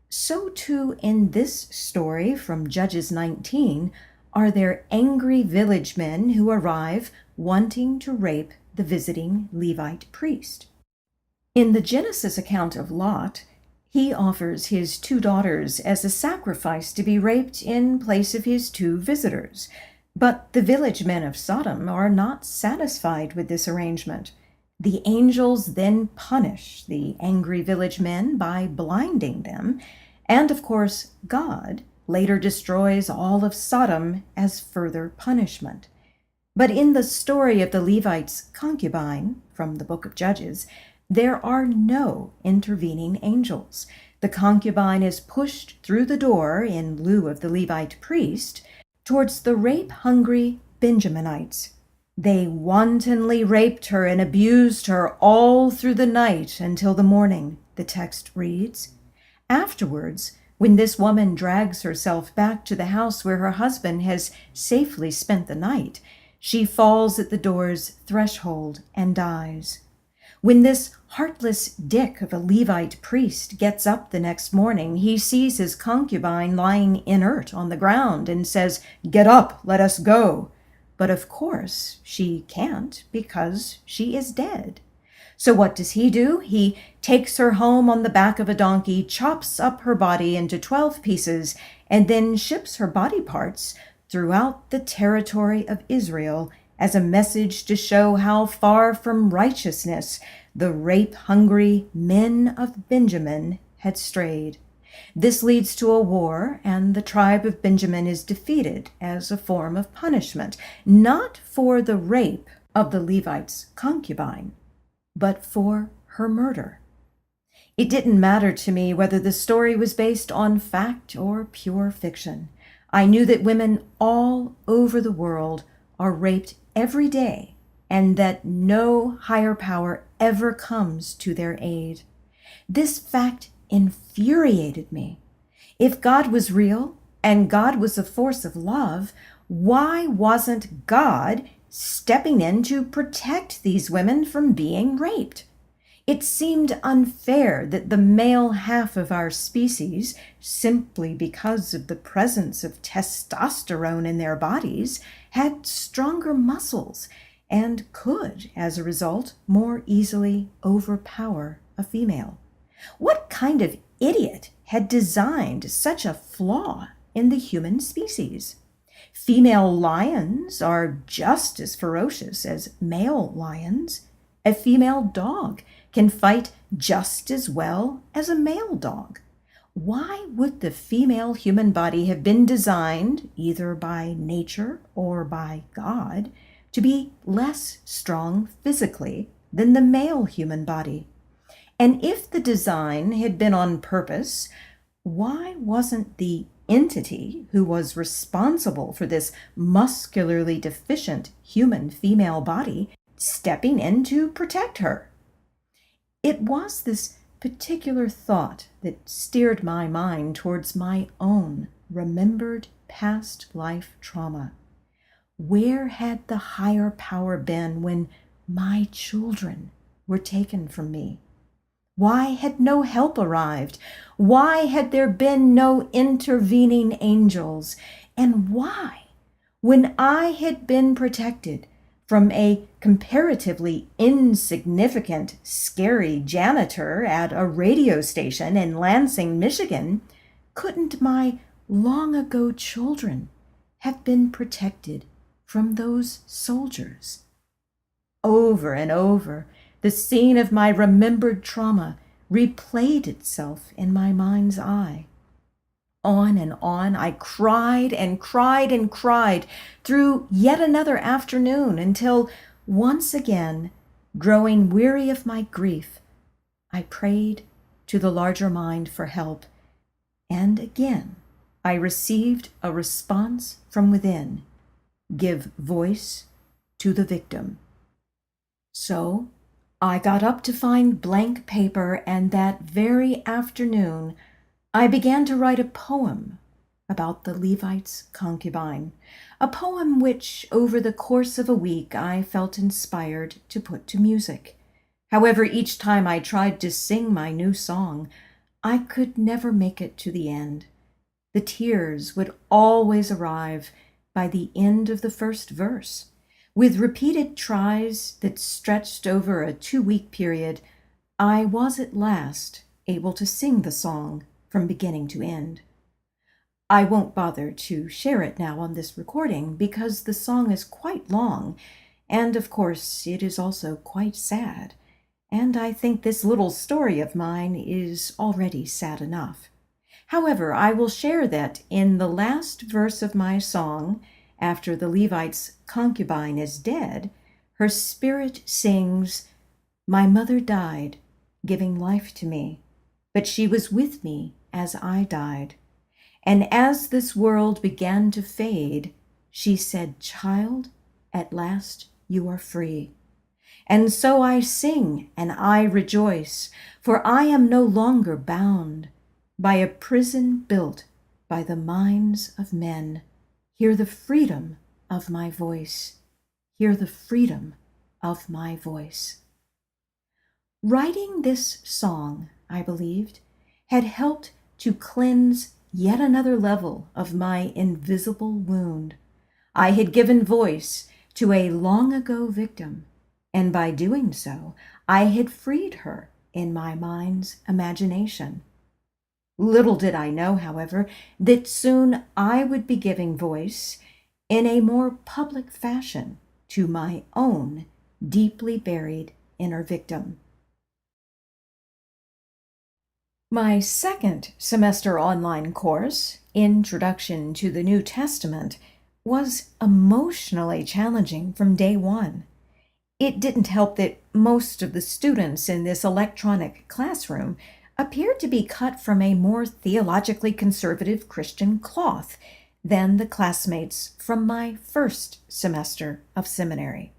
so too in this story from Judges 19 are there angry village men who arrive wanting to rape the visiting Levite priest. In the Genesis account of Lot, he offers his 2 daughters as a sacrifice to be raped in place of his 2 visitors. But the village men of Sodom are not satisfied with this arrangement. The angels then punish the angry village men by blinding them, and of course, God later destroys all of Sodom as further punishment. But in the story of the Levite's concubine from the book of Judges, there are no intervening angels. The concubine is pushed through the door in lieu of the Levite priest towards the rape-hungry Benjaminites. They wantonly raped her and abused her all through the night until the morning, the text reads. Afterwards, when this woman drags herself back to the house where her husband has safely spent the night, she falls at the door's threshold and dies. When this heartless dick of a Levite priest gets up the next morning, he sees his concubine lying inert on the ground and says, "Get up, let us go." But of course she can't because she is dead. So what does he do? He takes her home on the back of a donkey, chops up her body into 12 pieces, and then ships her body parts throughout the territory of Israel as a message to show how far from righteousness the rape-hungry men of Benjamin had strayed. This leads to a war, and the tribe of Benjamin is defeated as a form of punishment, not for the rape of the Levite's concubine, but for her murder. It didn't matter to me whether the story was based on fact or pure fiction. I knew that women all over the world are raped every day, and that no higher power ever comes to their aid. This fact infuriated me. If God was real and God was a force of love, why wasn't God stepping in to protect these women from being raped? It seemed unfair that the male half of our species, simply because of the presence of testosterone in their bodies, had stronger muscles and could, as a result, more easily overpower a female. What kind of idiot had designed such a flaw in the human species? Female lions are just as ferocious as male lions. A female dog can fight just as well as a male dog. Why would the female human body have been designed, either by nature or by God, to be less strong physically than the male human body? And if the design had been on purpose, why wasn't the entity who was responsible for this muscularly deficient human female body stepping in to protect her? It was this particular thought that steered my mind towards my own remembered past life trauma. Where had the higher power been when my children were taken from me? Why had no help arrived? Why had there been no intervening angels? And why, when I had been protected from a comparatively insignificant, scary janitor at a radio station in Lansing, Michigan, couldn't my long-ago children have been protected from those soldiers? Over and over, the scene of my remembered trauma replayed itself in my mind's eye. On and on, I cried and cried and cried through yet another afternoon until, once again, growing weary of my grief, I prayed to the larger mind for help, and again I received a response from within: give voice to the victim. So I got up to find blank paper, and that very afternoon I began to write a poem about the Levite's concubine, a poem which, over the course of a week, I felt inspired to put to music. However, each time I tried to sing my new song, I could never make it to the end. The tears would always arrive by the end of the first verse. With repeated tries that stretched over a 2-week period, I was at last able to sing the song from beginning to end. I won't bother to share it now on this recording because the song is quite long, And of course, it is also quite sad. And I think this little story of mine is already sad enough. However, I will share that in the last verse of my song, after the Levite's concubine is dead, her spirit sings, "My mother died, giving life to me, but she was with me as I died. And as this world began to fade, she said, 'Child, at last you are free.' And so I sing and I rejoice, for I am no longer bound by a prison built by the minds of men. Hear the freedom of my voice. Hear the freedom of my voice." Writing this song, I believed, had helped to cleanse yet another level of my invisible wound. I had given voice to a long ago victim, and by doing so, I had freed her in my mind's imagination. Little did I know, however, that soon I would be giving voice in a more public fashion to my own deeply buried inner victim. My second semester online course, Introduction to the New Testament, was emotionally challenging from day one. It didn't help that most of the students in this electronic classroom appeared to be cut from a more theologically conservative Christian cloth than the classmates from my first semester of seminary.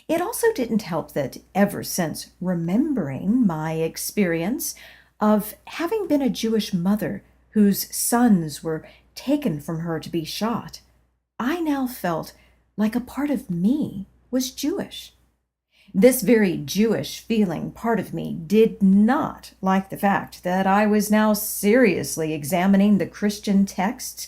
It also didn't help that ever since remembering my experience of having been a Jewish mother whose sons were taken from her to be shot, I now felt like a part of me was Jewish. This very Jewish feeling part of me did not like the fact that I was now seriously examining the Christian texts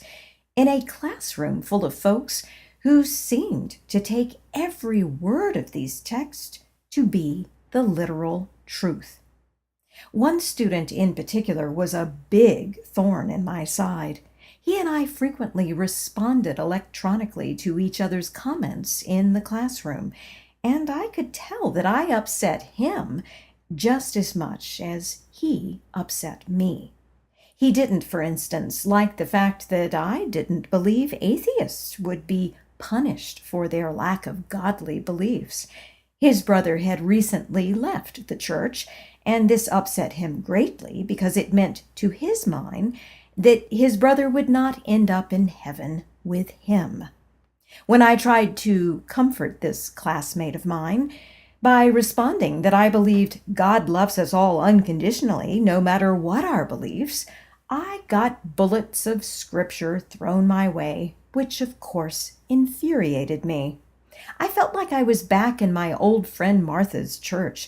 in a classroom full of folks who seemed to take every word of these texts to be the literal truth. One student in particular was a big thorn in my side. He and I frequently responded electronically to each other's comments in the classroom, and I could tell that I upset him just as much as he upset me. He didn't, for instance, like the fact that I didn't believe atheists would be punished for their lack of godly beliefs. His brother had recently left the church, and this upset him greatly because it meant, to his mind, that his brother would not end up in heaven with him. When I tried to comfort this classmate of mine by responding that I believed God loves us all unconditionally, no matter what our beliefs, I got bullets of scripture thrown my way, which of course infuriated me. I felt like I was back in my old friend Martha's church,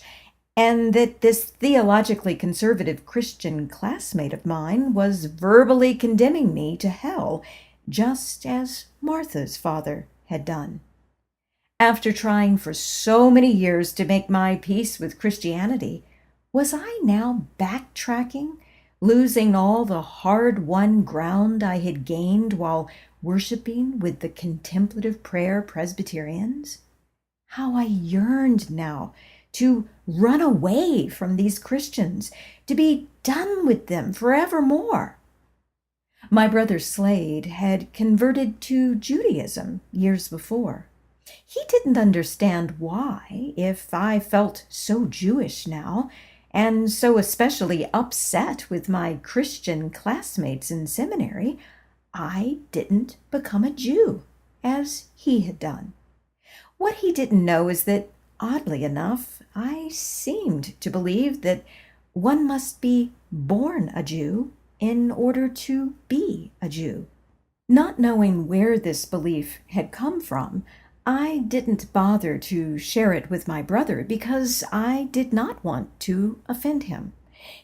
and that this theologically conservative Christian classmate of mine was verbally condemning me to hell, just as Martha's father had done. After trying for so many years to make my peace with Christianity, was I now backtracking, losing all the hard-won ground I had gained while worshiping with the contemplative prayer Presbyterians? How I yearned now to run away from these Christians, to be done with them forevermore. My brother Slade had converted to Judaism years before. He didn't understand why, if I felt so Jewish now, and so especially upset with my Christian classmates in seminary, I didn't become a Jew, as he had done. What he didn't know is that, oddly enough, I seemed to believe that one must be born a Jew in order to be a Jew. Not knowing where this belief had come from, I didn't bother to share it with my brother because I did not want to offend him.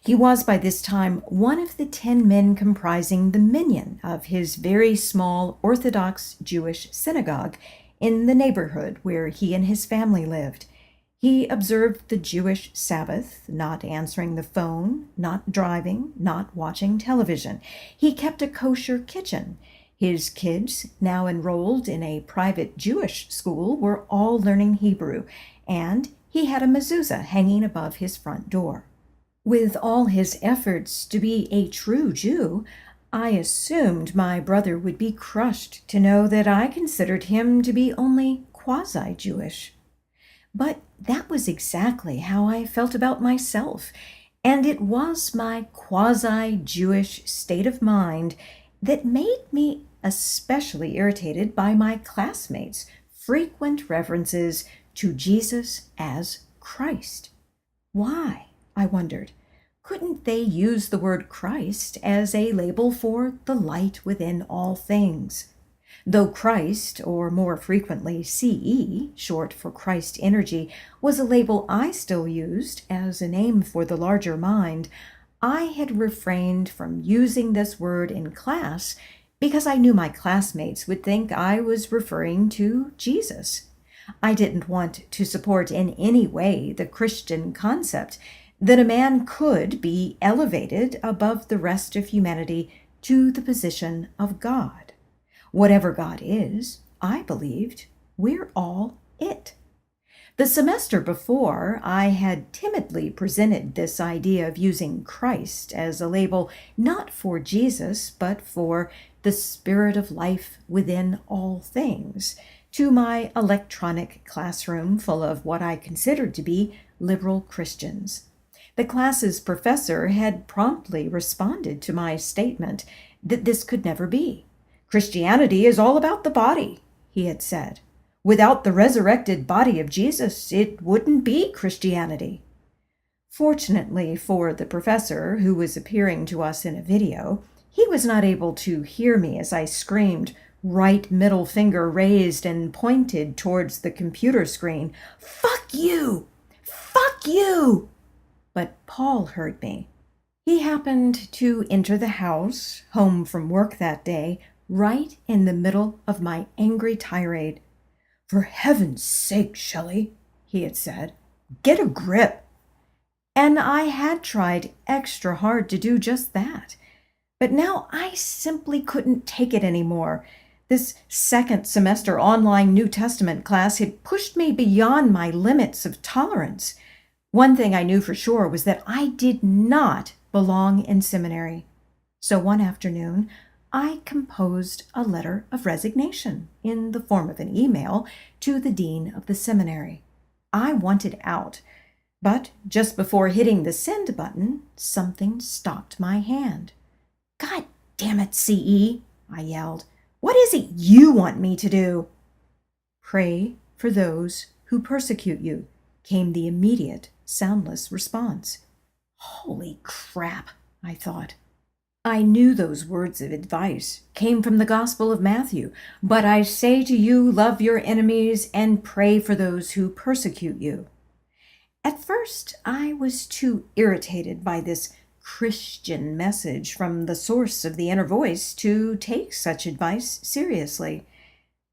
He was by this time one of the 10 men comprising the minyan of his very small Orthodox Jewish synagogue in the neighborhood where he and his family lived. He observed the Jewish Sabbath, not answering the phone, not driving, not watching television. He kept a kosher kitchen. His kids, now enrolled in a private Jewish school, were all learning Hebrew, and he had a mezuzah hanging above his front door. With all his efforts to be a true Jew, I assumed my brother would be crushed to know that I considered him to be only quasi-Jewish. But that was exactly how I felt about myself, and it was my quasi-Jewish state of mind that made me especially irritated by my classmates' frequent references to Jesus as Christ. Why, I wondered, couldn't they use the word Christ as a label for the light within all things? Though Christ, or more frequently CE, short for Christ energy, was a label I still used as a name for the larger mind, I had refrained from using this word in class because I knew my classmates would think I was referring to Jesus. I didn't want to support in any way the Christian concept that a man could be elevated above the rest of humanity to the position of God. Whatever God is, I believed, we're all it. The semester before, I had timidly presented this idea of using Christ as a label not for Jesus, but for the spirit of life within all things, to my electronic classroom full of what I considered to be liberal Christians. The class's professor had promptly responded to my statement that this could never be. Christianity is all about the body, he had said. Without the resurrected body of Jesus, it wouldn't be Christianity. Fortunately for the professor, who was appearing to us in a video, he was not able to hear me as I screamed, right middle finger raised and pointed towards the computer screen, "Fuck you! Fuck you!" But Paul heard me. He happened to enter the house, home from work that day, right in the middle of my angry tirade. "For heaven's sake, Shelley," he had said, "get a grip." And I had tried extra hard to do just that. But now I simply couldn't take it anymore. This second semester online New Testament class had pushed me beyond my limits of tolerance. One thing I knew for sure was that I did not belong in seminary. So one afternoon, I composed a letter of resignation in the form of an email to the dean of the seminary. I wanted out, but just before hitting the send button, something stopped my hand. "God damn it, CE," I yelled. "What is it you want me to do?" "Pray for those who persecute you," came the immediate, soundless response. Holy crap, I thought. I knew those words of advice came from the Gospel of Matthew, but I say to you, love your enemies and pray for those who persecute you. At first, I was too irritated by this Christian message from the source of the inner voice to take such advice seriously.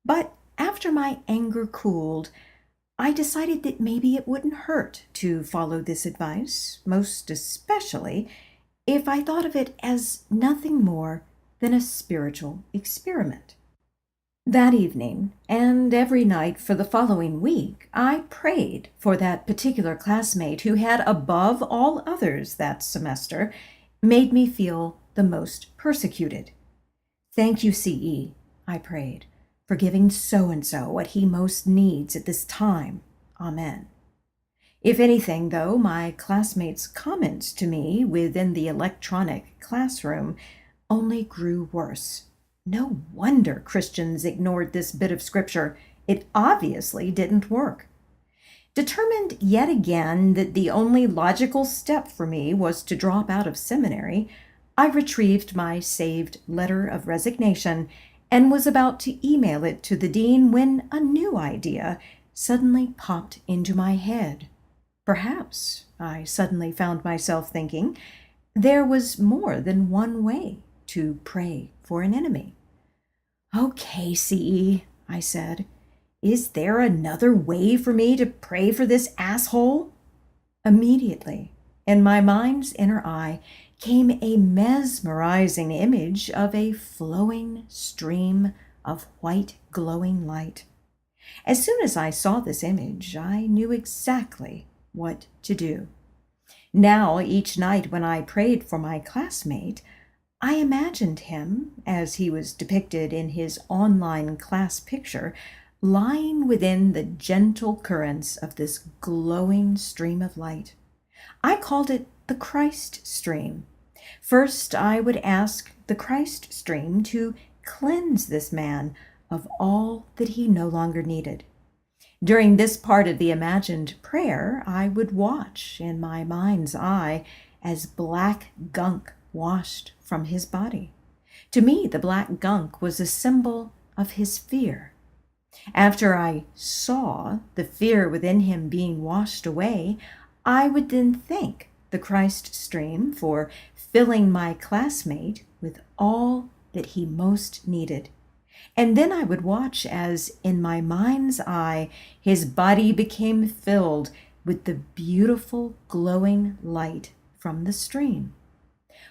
But after my anger cooled, I decided that maybe it wouldn't hurt to follow this advice, most especially if I thought of it as nothing more than a spiritual experiment. That evening, and every night for the following week, I prayed for that particular classmate who had, above all others that semester, made me feel the most persecuted. "Thank you, CE," I prayed, "for giving so-and-so what he most needs at this time. Amen." If anything, though, my classmates' comments to me within the electronic classroom only grew worse. No wonder Christians ignored this bit of scripture. It obviously didn't work. Determined yet again that the only logical step for me was to drop out of seminary, I retrieved my saved letter of resignation and was about to email it to the dean when a new idea suddenly popped into my head. Perhaps, I suddenly found myself thinking, there was more than one way to pray for an enemy. "Okay, CE," I said. "Is there another way for me to pray for this asshole?" Immediately, in my mind's inner eye, came a mesmerizing image of a flowing stream of white glowing light. As soon as I saw this image, I knew exactly what to do. Now, each night when I prayed for my classmate, I imagined him, as he was depicted in his online class picture, lying within the gentle currents of this glowing stream of light. I called it the Christ stream. First, I would ask the Christ stream to cleanse this man of all that he no longer needed. During this part of the imagined prayer, I would watch in my mind's eye as black gunk washed from his body. To me, the black gunk was a symbol of his fear. After I saw the fear within him being washed away, I would then thank the Christ stream for filling my classmate with all that he most needed. And then I would watch as, in my mind's eye, his body became filled with the beautiful glowing light from the stream.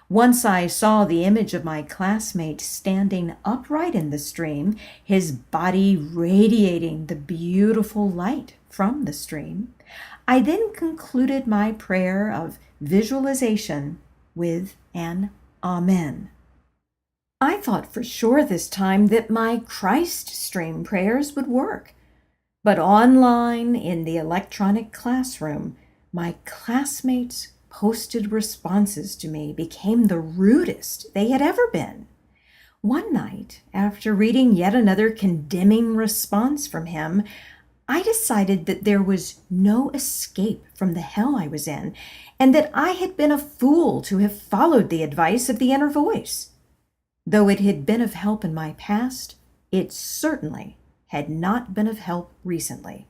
Once I saw the image of my classmate standing upright in the stream, his body radiating the beautiful light from the stream, I then concluded my prayer of visualization with an Amen. I thought for sure this time that my Christ stream prayers would work. But online in the electronic classroom, my classmates' posted responses to me became the rudest they had ever been. One night, after reading yet another condemning response from him, I decided that there was no escape from the hell I was in, and that I had been a fool to have followed the advice of the inner voice. Though it had been of help in my past, it certainly had not been of help recently.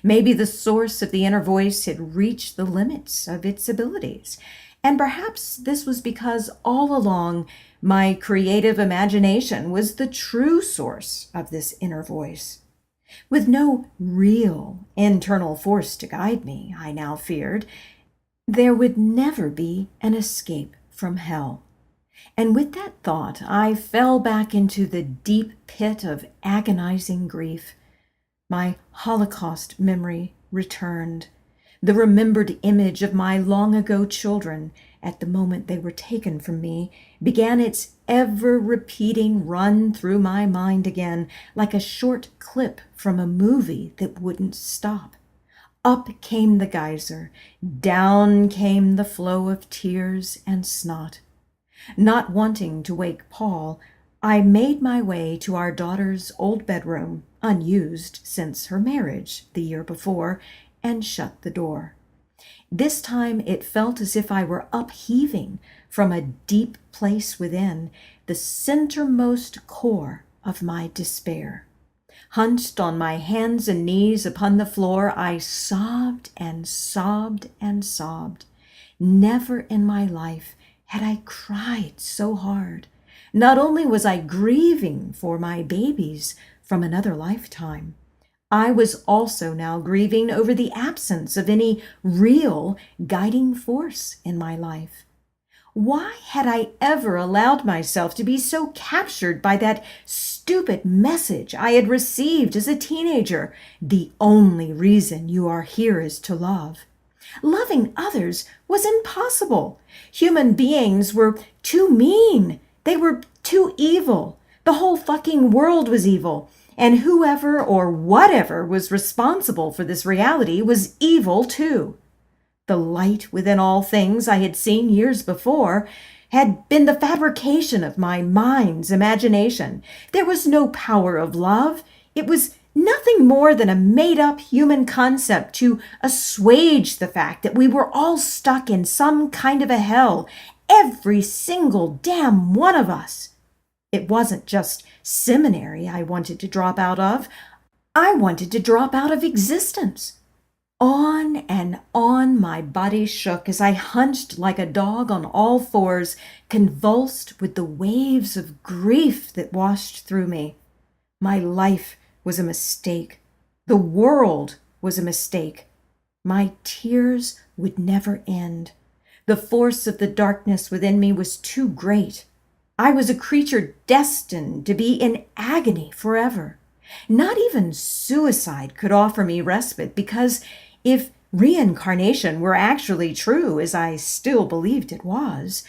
Maybe the source of the inner voice had reached the limits of its abilities, and perhaps this was because all along my creative imagination was the true source of this inner voice. With no real internal force to guide me, I now feared, there would never be an escape from hell. And with that thought, I fell back into the deep pit of agonizing grief. My Holocaust memory returned. The remembered image of my long-ago children, at the moment they were taken from me, began its ever-repeating run through my mind again, like a short clip from a movie that wouldn't stop. Up came the geyser, down came the flow of tears and snot. Not wanting to wake Paul, I made my way to our daughter's old bedroom, unused since her marriage the year before, and shut the door. This time it felt as if I were upheaving from a deep place within, the centermost core of my despair. Hunched on my hands and knees upon the floor, I sobbed and sobbed and sobbed. Never in my life had I cried so hard. Not only was I grieving for my babies from another lifetime, I was also now grieving over the absence of any real guiding force in my life. Why had I ever allowed myself to be so captured by that stupid message I had received as a teenager? The only reason you are here is to love. Loving others was impossible. Human beings were too mean. They were too evil. The whole fucking world was evil. And whoever or whatever was responsible for this reality was evil too. The light within all things I had seen years before had been the fabrication of my mind's imagination. There was no power of love. It was nothing more than a made-up human concept to assuage the fact that we were all stuck in some kind of a hell, every single damn one of us. It wasn't just seminary I wanted to drop out of. I wanted to drop out of existence. On and on my body shook as I hunched like a dog on all fours, convulsed with the waves of grief that washed through me. My life was a mistake. The world was a mistake. My tears would never end. The force of the darkness within me was too great. I was a creature destined to be in agony forever. Not even suicide could offer me respite, because if reincarnation were actually true, as I still believed it was,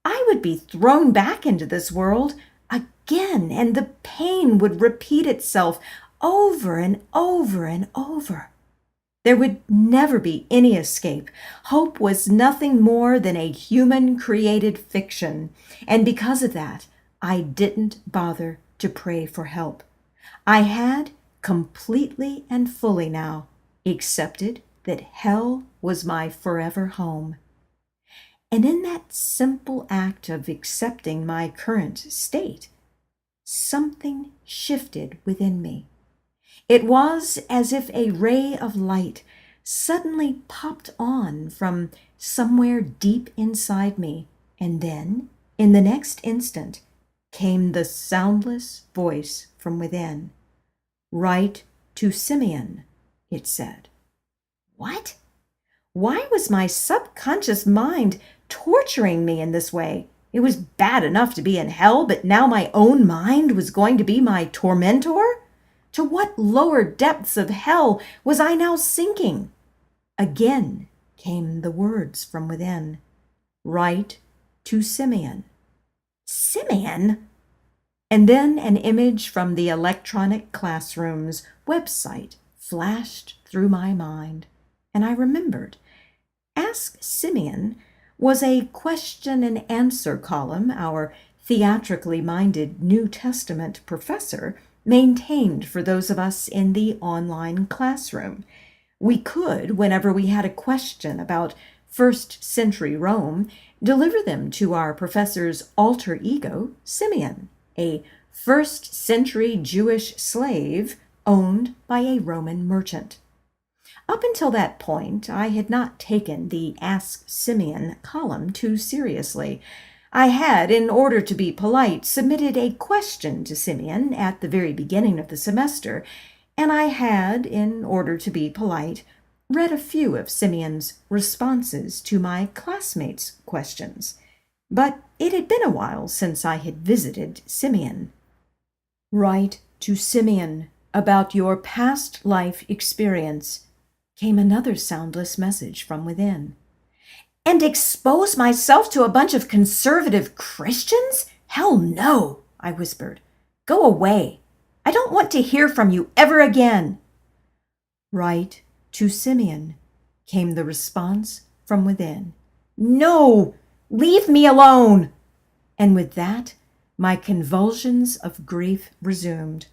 I would be thrown back into this world again, and the pain would repeat itself over and over and over. There would never be any escape. Hope was nothing more than a human-created fiction, and because of that, I didn't bother to pray for help. I had, completely and fully now, accepted that hell was my forever home. And in that simple act of accepting my current state, something shifted within me. It was as if a ray of light suddenly popped on from somewhere deep inside me, and then, in the next instant, came the soundless voice from within. "Write to Simeon," it said. What? Why was my subconscious mind torturing me in this way? It was bad enough to be in hell, but now my own mind was going to be my tormentor? To what lower depths of hell was I now sinking? Again came the words from within. "Write to Simeon." Simeon? And then an image from the electronic classroom's website flashed through my mind, and I remembered. Ask Simeon was a question and answer column our theatrically minded New Testament professor maintained for those of us in the online classroom. We could, whenever we had a question about first-century Rome, deliver them to our professor's alter ego, Simeon, a first-century Jewish slave owned by a Roman merchant. Up until that point, I had not taken the Ask Simeon column too seriously. I had, in order to be polite, submitted a question to Simeon at the very beginning of the semester, and I had, in order to be polite, read a few of Simeon's responses to my classmates' questions. But it had been a while since I had visited Simeon. "Write to Simeon about your past life experience," came another soundless message from within. "And expose myself to a bunch of conservative Christians? Hell no," I whispered. "Go away. I don't want to hear from you ever again." "Write to Simeon," came the response from within. "No, leave me alone." And with that, my convulsions of grief resumed.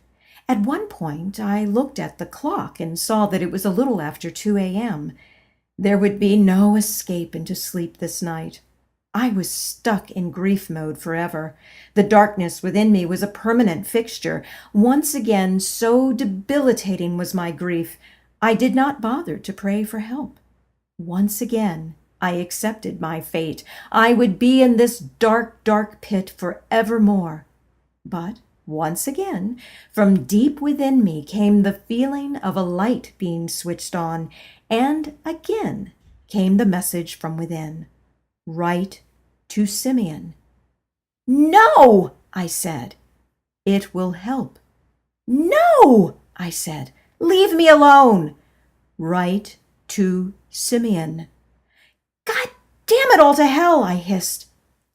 At one point, I looked at the clock and saw that it was a little after 2 a.m. There would be no escape into sleep this night. I was stuck in grief mode forever. The darkness within me was a permanent fixture. Once again, so debilitating was my grief, I did not bother to pray for help. Once again, I accepted my fate. I would be in this dark, dark pit forevermore. But once again, from deep within me came the feeling of a light being switched on, and again came the message from within. "Write to Simeon." "No," I said. "It will help." "No," I said. "Leave me alone." "Write to Simeon." "God damn it all to hell," I hissed.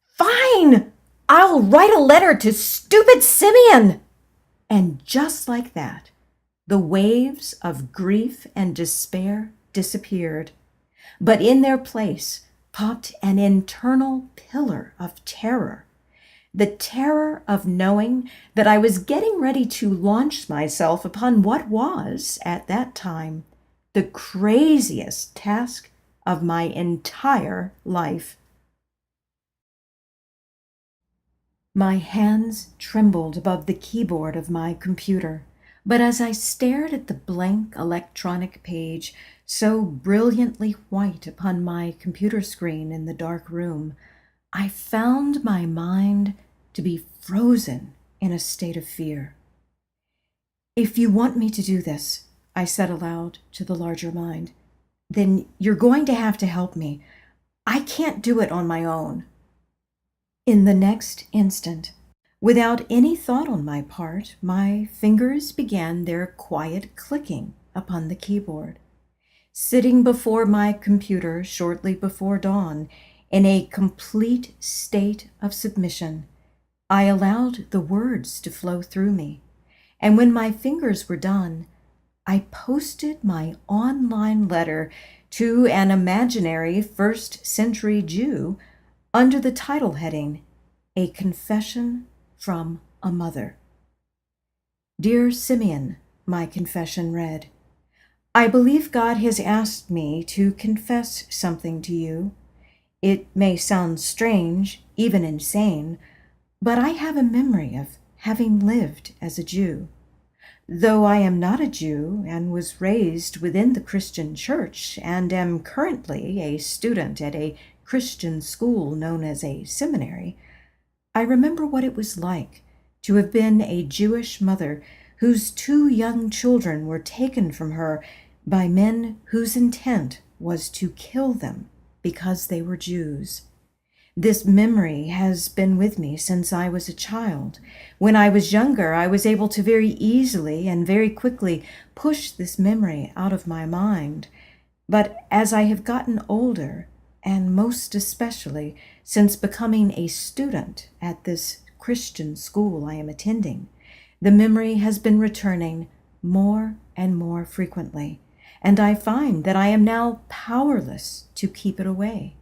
"Fine, I'll write a letter to stupid Simeon." And just like that, the waves of grief and despair disappeared. But in their place popped an internal pillar of terror. The terror of knowing that I was getting ready to launch myself upon what was, at that time, the craziest task of my entire life. My hands trembled above the keyboard of my computer, but as I stared at the blank electronic page, so brilliantly white upon my computer screen in the dark room, I found my mind to be frozen in a state of fear. "If you want me to do this," I said aloud to the larger mind, "then you're going to have to help me. I can't do it on my own." In the next instant, without any thought on my part, my fingers began their quiet clicking upon the keyboard. Sitting before my computer shortly before dawn, in a complete state of submission, I allowed the words to flow through me, and when my fingers were done, I posted my online letter to an imaginary first-century Jew under the title heading, "A Confession from a Mother." "Dear Simeon," my confession read, "I believe God has asked me to confess something to you. It may sound strange, even insane, but I have a memory of having lived as a Jew. Though I am not a Jew and was raised within the Christian church and am currently a student at a Christian school known as a seminary, I remember what it was like to have been a Jewish mother whose 2 young children were taken from her by men whose intent was to kill them because they were Jews. This memory has been with me since I was a child. When I was younger, I was able to very easily and very quickly push this memory out of my mind. But as I have gotten older, and most especially since becoming a student at this Christian school I am attending, the memory has been returning more and more frequently, and I find that I am now powerless to keep it away.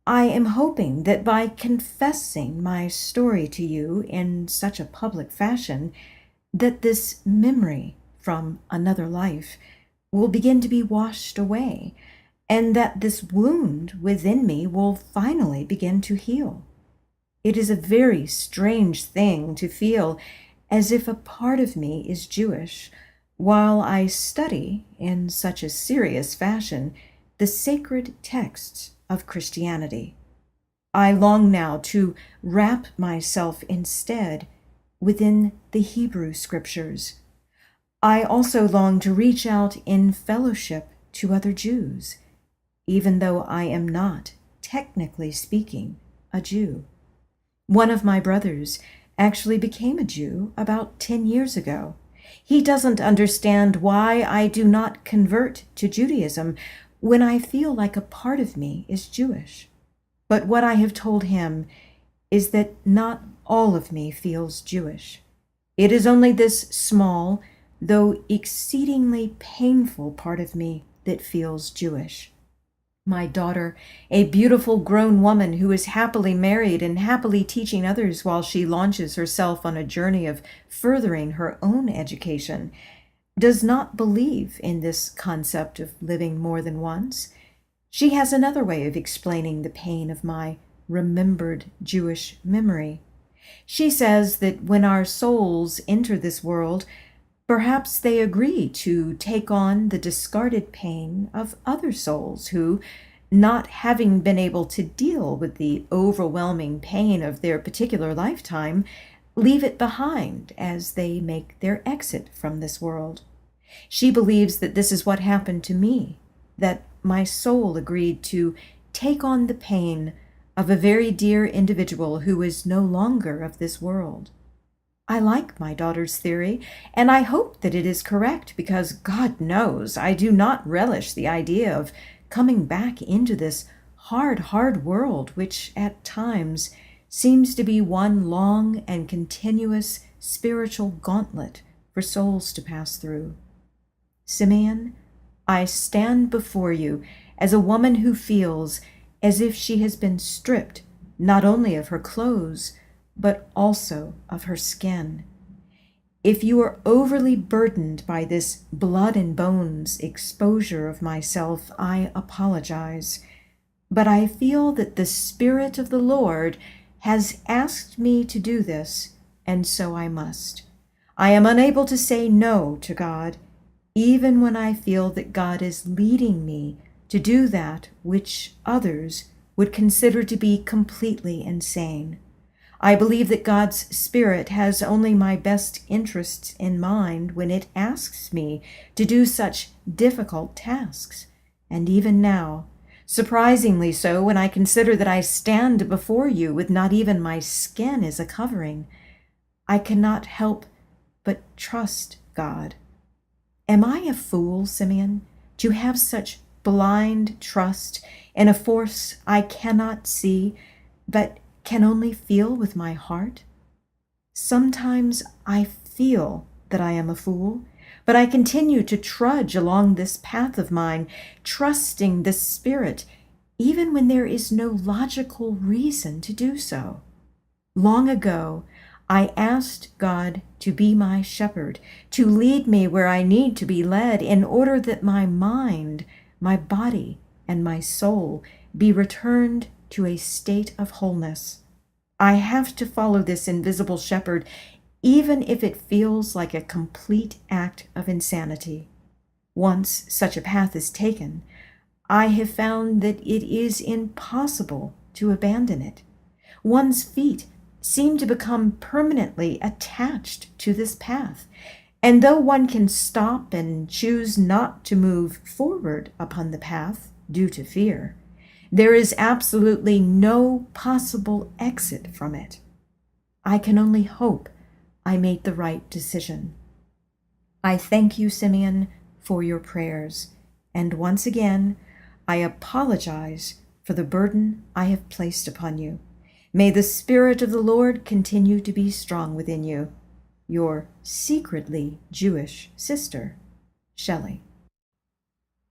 I am hoping that by confessing my story to you in such a public fashion, that this memory from another life will begin to be washed away, and that this wound within me will finally begin to heal. It is a very strange thing to feel as if a part of me is Jewish, while I study, in such a serious fashion, the sacred texts of Christianity. I long now to wrap myself instead within the Hebrew Scriptures. I also long to reach out in fellowship to other Jews, even though I am not, technically speaking, a Jew. One of my brothers actually became a Jew about 10 years ago. He doesn't understand why I do not convert to Judaism when I feel like a part of me is Jewish. But what I have told him is that not all of me feels Jewish. It is only this small, though exceedingly painful part of me that feels Jewish. My daughter, a beautiful grown woman who is happily married and happily teaching others while she launches herself on a journey of furthering her own education, does not believe in this concept of living more than once. She has another way of explaining the pain of my remembered Jewish memory. She says that when our souls enter this world, perhaps they agree to take on the discarded pain of other souls who, not having been able to deal with the overwhelming pain of their particular lifetime, leave it behind as they make their exit from this world. She believes that this is what happened to me, that my soul agreed to take on the pain of a very dear individual who is no longer of this world. I like my daughter's theory, and I hope that it is correct because, God knows, I do not relish the idea of coming back into this hard world, which at times seems to be one long and continuous spiritual gauntlet for souls to pass through. Simeon, I stand before you as a woman who feels as if she has been stripped not only of her clothes, but also of her skin. If you are overly burdened by this blood and bones exposure of myself, I apologize. But I feel that the Spirit of the Lord has asked me to do this, and so I must. I am unable to say no to God, even when I feel that God is leading me to do that which others would consider to be completely insane. I believe that God's Spirit has only my best interests in mind when it asks me to do such difficult tasks. And even now, Surprisingly so when I consider that I stand before you with not even my skin as a covering. I cannot help but trust God. Am I a fool, Simeon, to have such blind trust in a force I cannot see, but can only feel with my heart? Sometimes I feel that I am a fool, but I continue to trudge along this path of mine, trusting the Spirit, even when there is no logical reason to do so. Long ago, I asked God to be my shepherd, to lead me where I need to be led, in order that my mind, my body, and my soul be returned to a state of wholeness. I have to follow this invisible shepherd, even if it feels like a complete act of insanity. Once such a path is taken, I have found that it is impossible to abandon it. One's feet seem to become permanently attached to this path, and though one can stop and choose not to move forward upon the path due to fear, there is absolutely no possible exit from it. I can only hope I made the right decision. I thank you, Simeon, for your prayers, and once again, I apologize for the burden I have placed upon you. May the Spirit of the Lord continue to be strong within you. Your secretly Jewish sister, Shelley.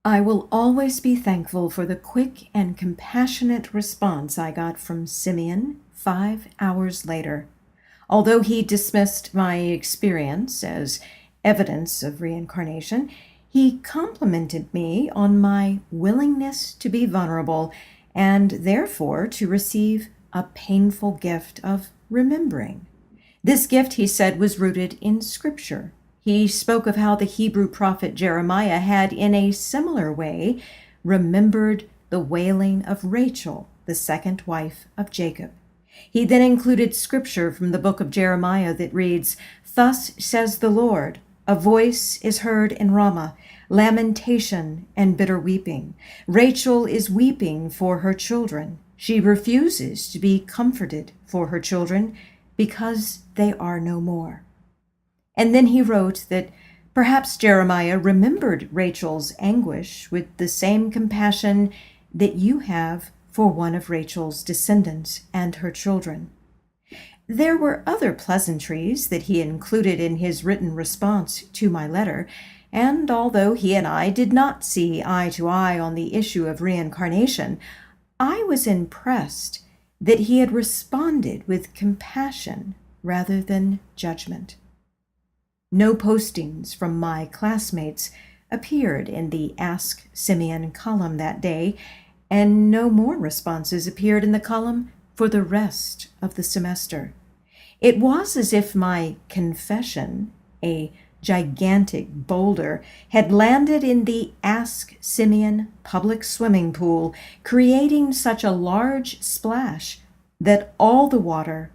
I will always be thankful for the quick and compassionate response I got from Simeon 5 hours later. Although he dismissed my experience as evidence of reincarnation, he complimented me on my willingness to be vulnerable and therefore to receive a painful gift of remembering. This gift, he said, was rooted in Scripture. He spoke of how the Hebrew prophet Jeremiah had, in a similar way, remembered the wailing of Rachel, the second wife of Jacob. He then included scripture from the book of Jeremiah that reads, "Thus says the Lord, a voice is heard in Ramah, lamentation and bitter weeping. Rachel is weeping for her children. She refuses to be comforted for her children because they are no more." And then he wrote that perhaps Jeremiah remembered Rachel's anguish with the same compassion that you have for one of Rachel's descendants and her children. There were other pleasantries that he included in his written response to my letter, and although he and I did not see eye to eye on the issue of reincarnation, I was impressed that he had responded with compassion rather than judgment. No postings from my classmates appeared in the Ask Simeon column that day, and no more responses appeared in the column for the rest of the semester. It was as if my confession, a gigantic boulder, had landed in the Ask Simeon public swimming pool, creating such a large splash that all the water,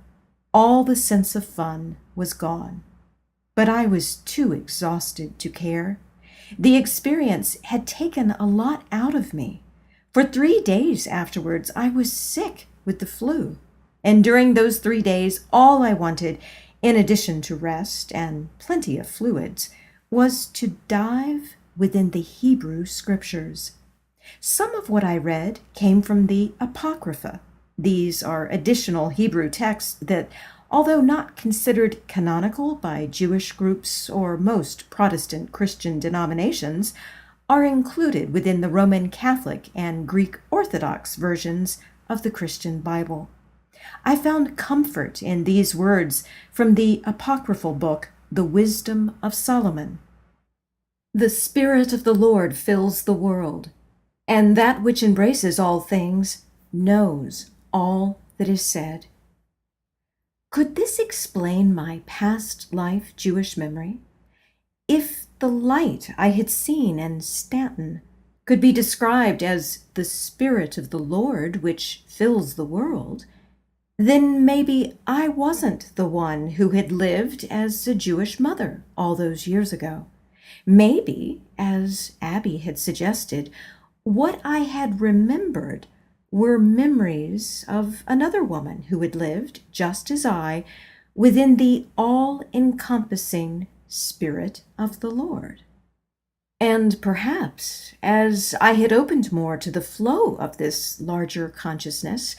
all the sense of fun was gone. But I was too exhausted to care. The experience had taken a lot out of me. For 3 days afterwards, I was sick with the flu. And during those 3 days, all I wanted, in addition to rest and plenty of fluids, was to dive within the Hebrew scriptures. Some of what I read came from the Apocrypha. These are additional Hebrew texts that, although not considered canonical by Jewish groups or most Protestant Christian denominations, are included within the Roman Catholic and Greek Orthodox versions of the Christian Bible. I found comfort in these words from the apocryphal book, The Wisdom of Solomon. "The Spirit of the Lord fills the world, and that which embraces all things knows all that is said." Could this explain my past life Jewish memory? If the light I had seen in Stanton could be described as the Spirit of the Lord which fills the world, then maybe I wasn't the one who had lived as a Jewish mother all those years ago. Maybe, as Abby had suggested, What I had remembered were memories of another woman who had lived, just as I, within the all-encompassing Spirit of the Lord. And perhaps, as I had opened more to the flow of this larger consciousness,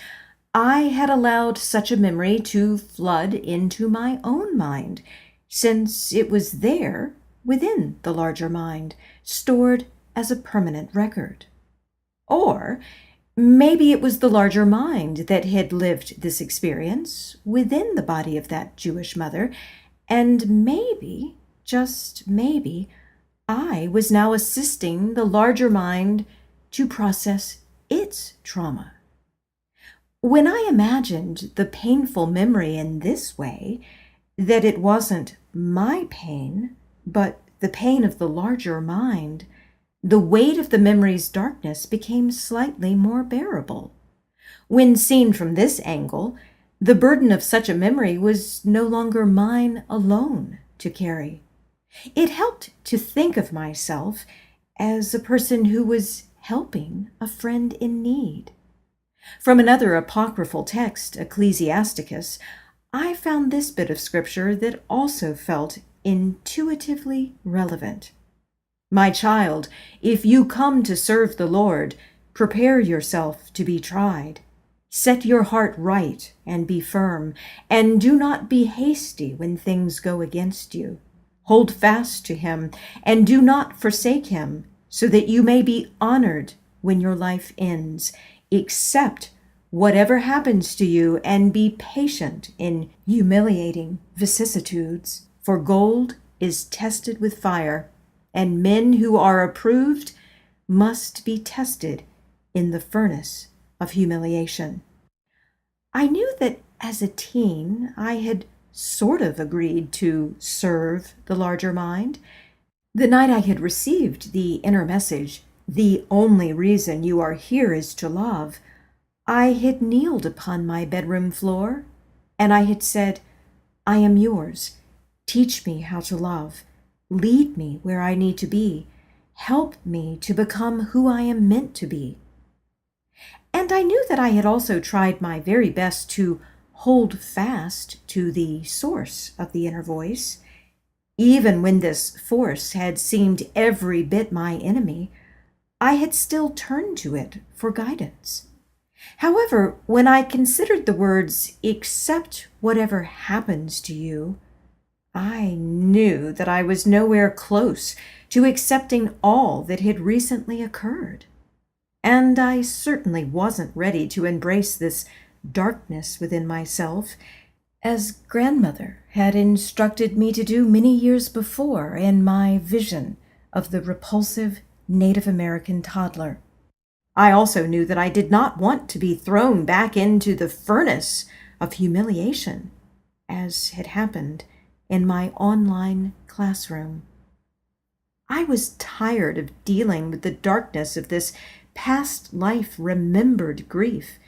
I had allowed such a memory to flood into my own mind, since it was there, within the larger mind, stored as a permanent record. Or maybe it was the larger mind that had lived this experience within the body of that Jewish mother, and maybe, just maybe, I was now assisting the larger mind to process its trauma. When I imagined the painful memory in this way, that it wasn't my pain, but the pain of the larger mind, the weight of the memory's darkness became slightly more bearable. When seen from this angle, the burden of such a memory was no longer mine alone to carry. It helped to think of myself as a person who was helping a friend in need. From another apocryphal text, Ecclesiasticus, I found this bit of scripture that also felt intuitively relevant. My child, if you come to serve the Lord, prepare yourself to be tried. Set your heart right and be firm, and do not be hasty when things go against you. Hold fast to him, and do not forsake him, so that you may be honored when your life ends. Accept whatever happens to you, and be patient in humiliating vicissitudes. For gold is tested with fire, and men who are approved must be tested in the furnace of humiliation. I knew that as a teen, I had sort of agreed to serve the larger mind. The night I had received the inner message, "The only reason you are here is to love," I had kneeled upon my bedroom floor, and I had said, "I am yours. Teach me how to love. Lead me where I need to be. Help me to become who I am meant to be." And I knew that I had also tried my very best to hold fast to the source of the inner voice. Even when this force had seemed every bit my enemy, I had still turned to it for guidance. However, when I considered the words, "accept whatever happens to you," I knew that I was nowhere close to accepting all that had recently occurred. And I certainly wasn't ready to embrace this darkness within myself, as grandmother had instructed me to do many years before in my vision of the repulsive Native American toddler. I also knew that I did not want to be thrown back into the furnace of humiliation, as had happened in my online classroom. I was tired of dealing with the darkness of this past life remembered grief,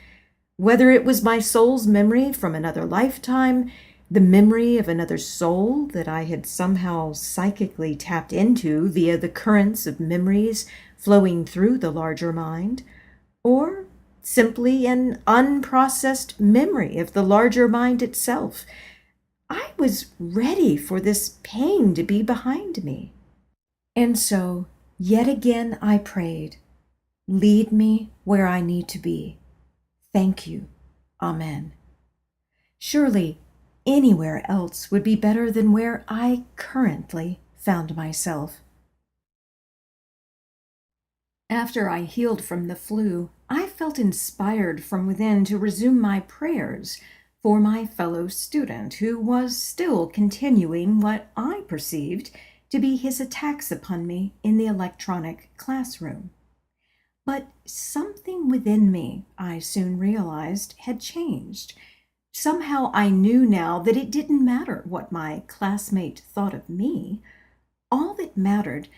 whether it was my soul's memory from another lifetime, the memory of another soul that I had somehow psychically tapped into via the currents of memories flowing through the larger mind, or simply an unprocessed memory of the larger mind itself. I was ready for this pain to be behind me. And so, yet again I prayed, "Lead me where I need to be. Thank you. Amen." Surely anywhere else would be better than where I currently found myself. After I healed from the flu, I felt inspired from within to resume my prayers for my fellow student, who was still continuing what I perceived to be his attacks upon me in the electronic classroom. But something within me, I soon realized, had changed. Somehow I knew now that it didn't matter what my classmate thought of me. All that mattered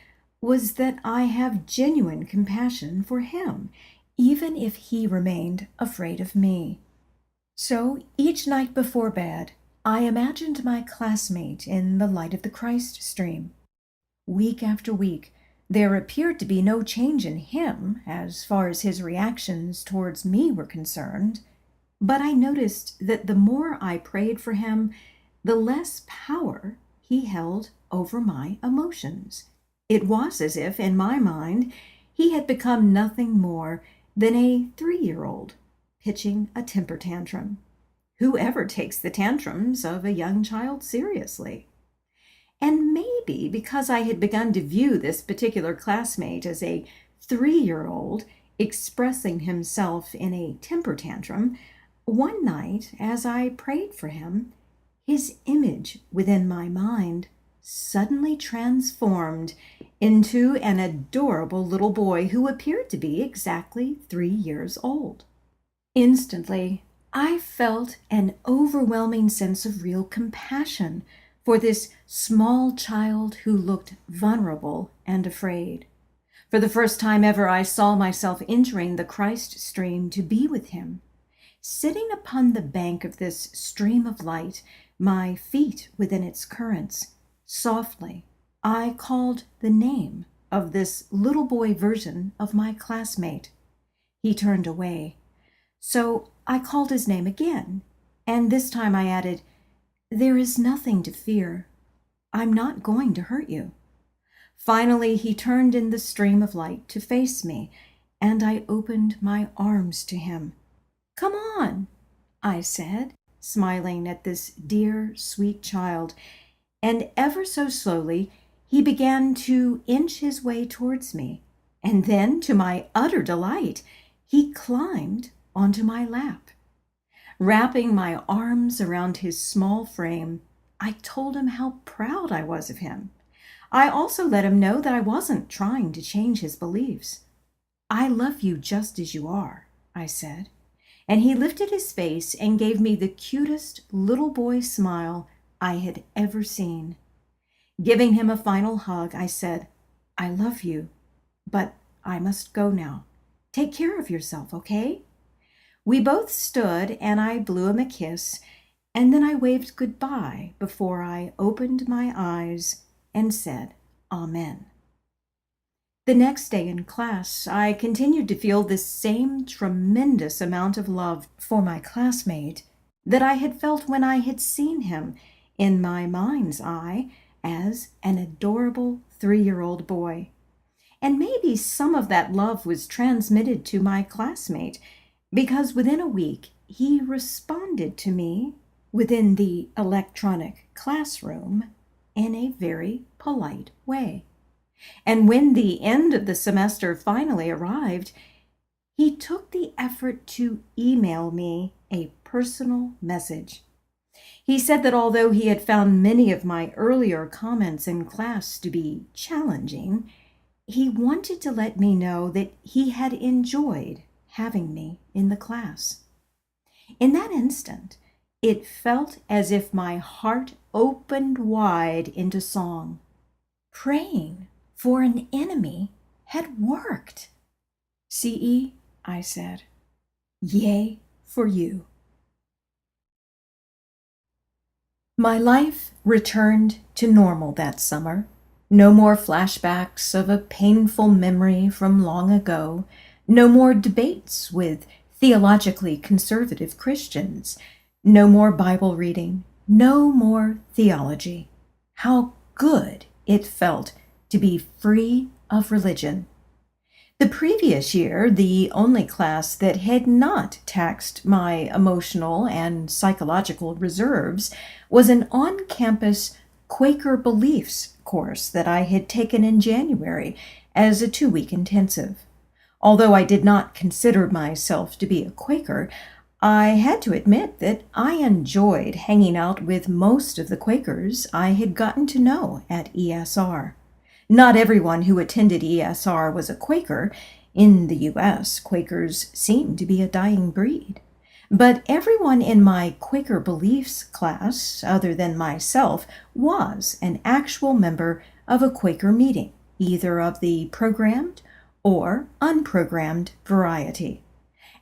was that I have genuine compassion for him, even if he remained afraid of me. So each night before bed, I imagined my classmate in the light of the Christ stream. Week after week, There appeared to be no change in him as far as his reactions towards me were concerned, but I noticed that the more I prayed for him, the less power he held over my emotions. It was as if, in my mind, he had become nothing more than a 3-year-old pitching a temper tantrum. Whoever takes the tantrums of a young child seriously? And maybe because I had begun to view this particular classmate as a 3-year-old expressing himself in a temper tantrum, one night, as I prayed for him, his image within my mind suddenly transformed into an adorable little boy who appeared to be exactly 3 years old. Instantly, I felt an overwhelming sense of real compassion for this small child who looked vulnerable and afraid. For the first time ever, I saw myself entering the Christ stream to be with him. Sitting upon the bank of this stream of light, my feet within its currents, softly, I called the name of this little boy version of my classmate. He turned away. So I called his name again, and this time I added, "There is nothing to fear. I'm not going to hurt you." Finally, he turned in the stream of light to face me, and I opened my arms to him. "Come on," I said, smiling at this dear, sweet child, and ever so slowly he began to inch his way towards me, and then, to my utter delight, he climbed onto my lap. Wrapping my arms around his small frame, I told him how proud I was of him. I also let him know that I wasn't trying to change his beliefs. "I love you just as you are," I said, and he lifted his face and gave me the cutest little boy smile I had ever seen. Giving him a final hug, I said, "I love you, but I must go now. Take care of yourself, okay?" We both stood, and I blew him a kiss, and then I waved goodbye before I opened my eyes and said, "Amen." The next day in class, I continued to feel this same tremendous amount of love for my classmate that I had felt when I had seen him in my mind's eye as an adorable 3-year-old boy. And maybe some of that love was transmitted to my classmate, because within a week he responded to me within the electronic classroom in a very polite way. And when the end of the semester finally arrived, he took the effort to email me a personal message. He said that although he had found many of my earlier comments in class to be challenging, he wanted to let me know that he had enjoyed having me in the class. In that instant, it felt as if my heart opened wide into song. Praying for an enemy had worked. "CE," I said, "yay for you." My life returned to normal that summer. No more flashbacks of a painful memory from long ago. No more debates with theologically conservative Christians. No more Bible reading. No more theology. How good it felt to be free of religion. The previous year, the only class that had not taxed my emotional and psychological reserves was an on-campus Quaker beliefs course that I had taken in January as a 2-week intensive. Although I did not consider myself to be a Quaker, I had to admit that I enjoyed hanging out with most of the Quakers I had gotten to know at ESR. Not everyone who attended ESR was a Quaker. In the U.S., Quakers seem to be a dying breed. But everyone in my Quaker beliefs class, other than myself, was an actual member of a Quaker meeting, either of the programmed or unprogrammed variety.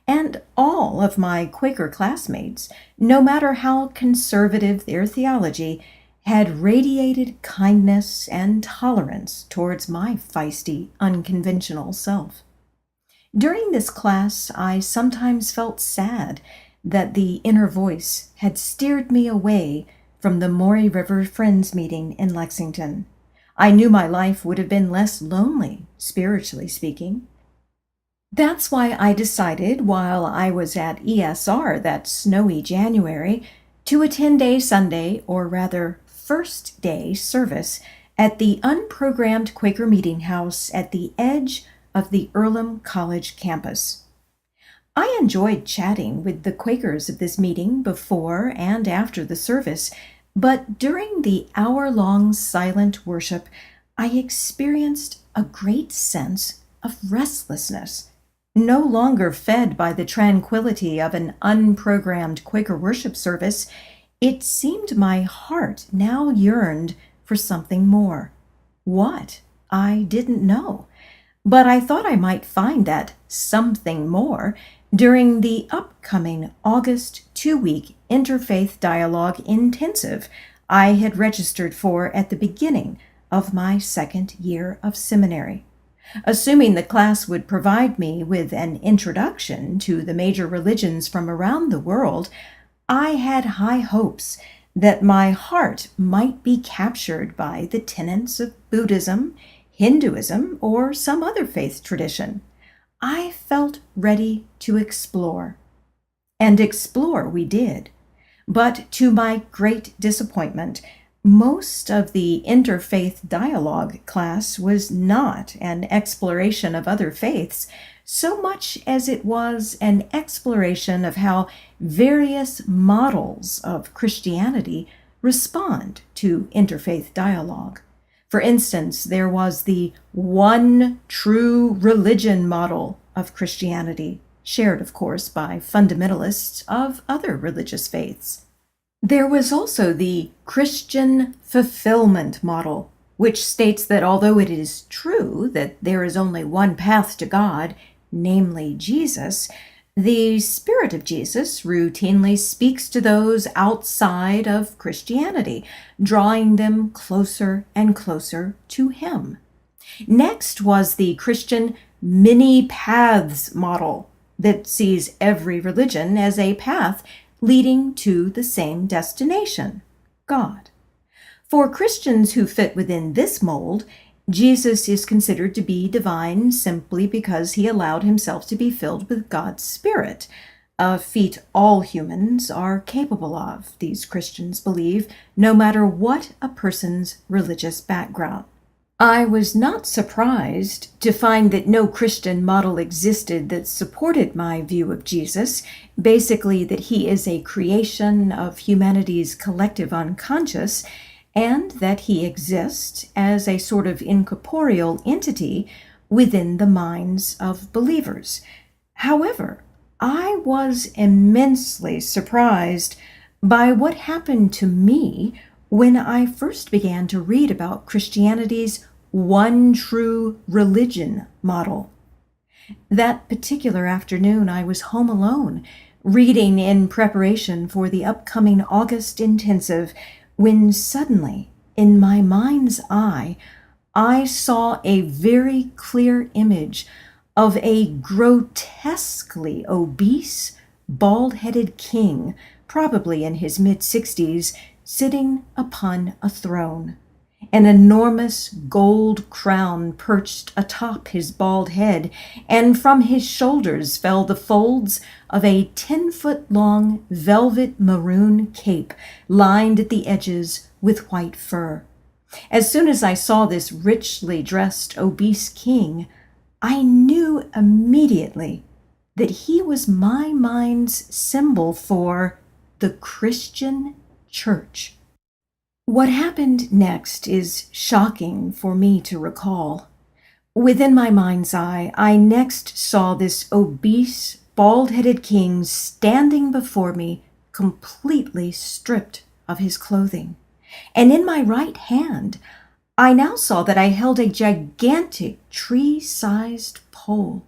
And all of my Quaker classmates, no matter how conservative their theology, had radiated kindness and tolerance towards my feisty, unconventional self. During this class, I sometimes felt sad that the inner voice had steered me away from the Maury River Friends meeting in Lexington. I knew my life would have been less lonely, spiritually speaking. That's why I decided, while I was at ESR that snowy January, to attend a Sunday, or rather first day, service at the unprogrammed Quaker meeting house at the edge of the Earlham College campus. I enjoyed chatting with the Quakers of this meeting before and after the service, but during the hour-long silent worship, I experienced a great sense of restlessness. No longer fed by the tranquility of an unprogrammed Quaker worship service, it seemed my heart now yearned for something more. What? I didn't know. But I thought I might find that something more during the upcoming August 2-week Interfaith Dialogue Intensive I had registered for at the beginning of my second year of seminary. Assuming the class would provide me with an introduction to the major religions from around the world, I had high hopes that my heart might be captured by the tenets of Buddhism, Hinduism, or some other faith tradition. I felt ready to explore. And explore we did. But to my great disappointment, most of the interfaith dialogue class was not an exploration of other faiths so much as it was an exploration of how various models of Christianity respond to interfaith dialogue. For instance, there was the one true religion model of Christianity, shared, of course, by fundamentalists of other religious faiths. There was also the Christian fulfillment model, which states that although it is true that there is only one path to God, namely Jesus, the Spirit of Jesus routinely speaks to those outside of Christianity, drawing them closer and closer to Him. Next was the Christian many paths model that sees every religion as a path leading to the same destination, God. For Christians who fit within this mold, Jesus is considered to be divine simply because he allowed himself to be filled with God's Spirit, a feat all humans are capable of, these Christians believe, no matter what a person's religious background. I was not surprised to find that no Christian model existed that supported my view of Jesus, basically that he is a creation of humanity's collective unconscious, and that he exists as a sort of incorporeal entity within the minds of believers. However, I was immensely surprised by what happened to me when I first began to read about Christianity's one true religion model. That particular afternoon, I was home alone, reading in preparation for the upcoming August intensive, when suddenly, in my mind's eye, I saw a very clear image of a grotesquely obese, bald-headed king, probably in his mid-60s, sitting upon a throne. An enormous gold crown perched atop his bald head, and from his shoulders fell the folds of a 10-foot-long velvet maroon cape lined at the edges with white fur. As soon as I saw this richly dressed obese king, I knew immediately that he was my mind's symbol for the Christian Church. What happened next is shocking for me to recall. Within my mind's eye, I next saw this obese, bald-headed king standing before me, completely stripped of his clothing. And in my right hand, I now saw that I held a gigantic tree-sized pole.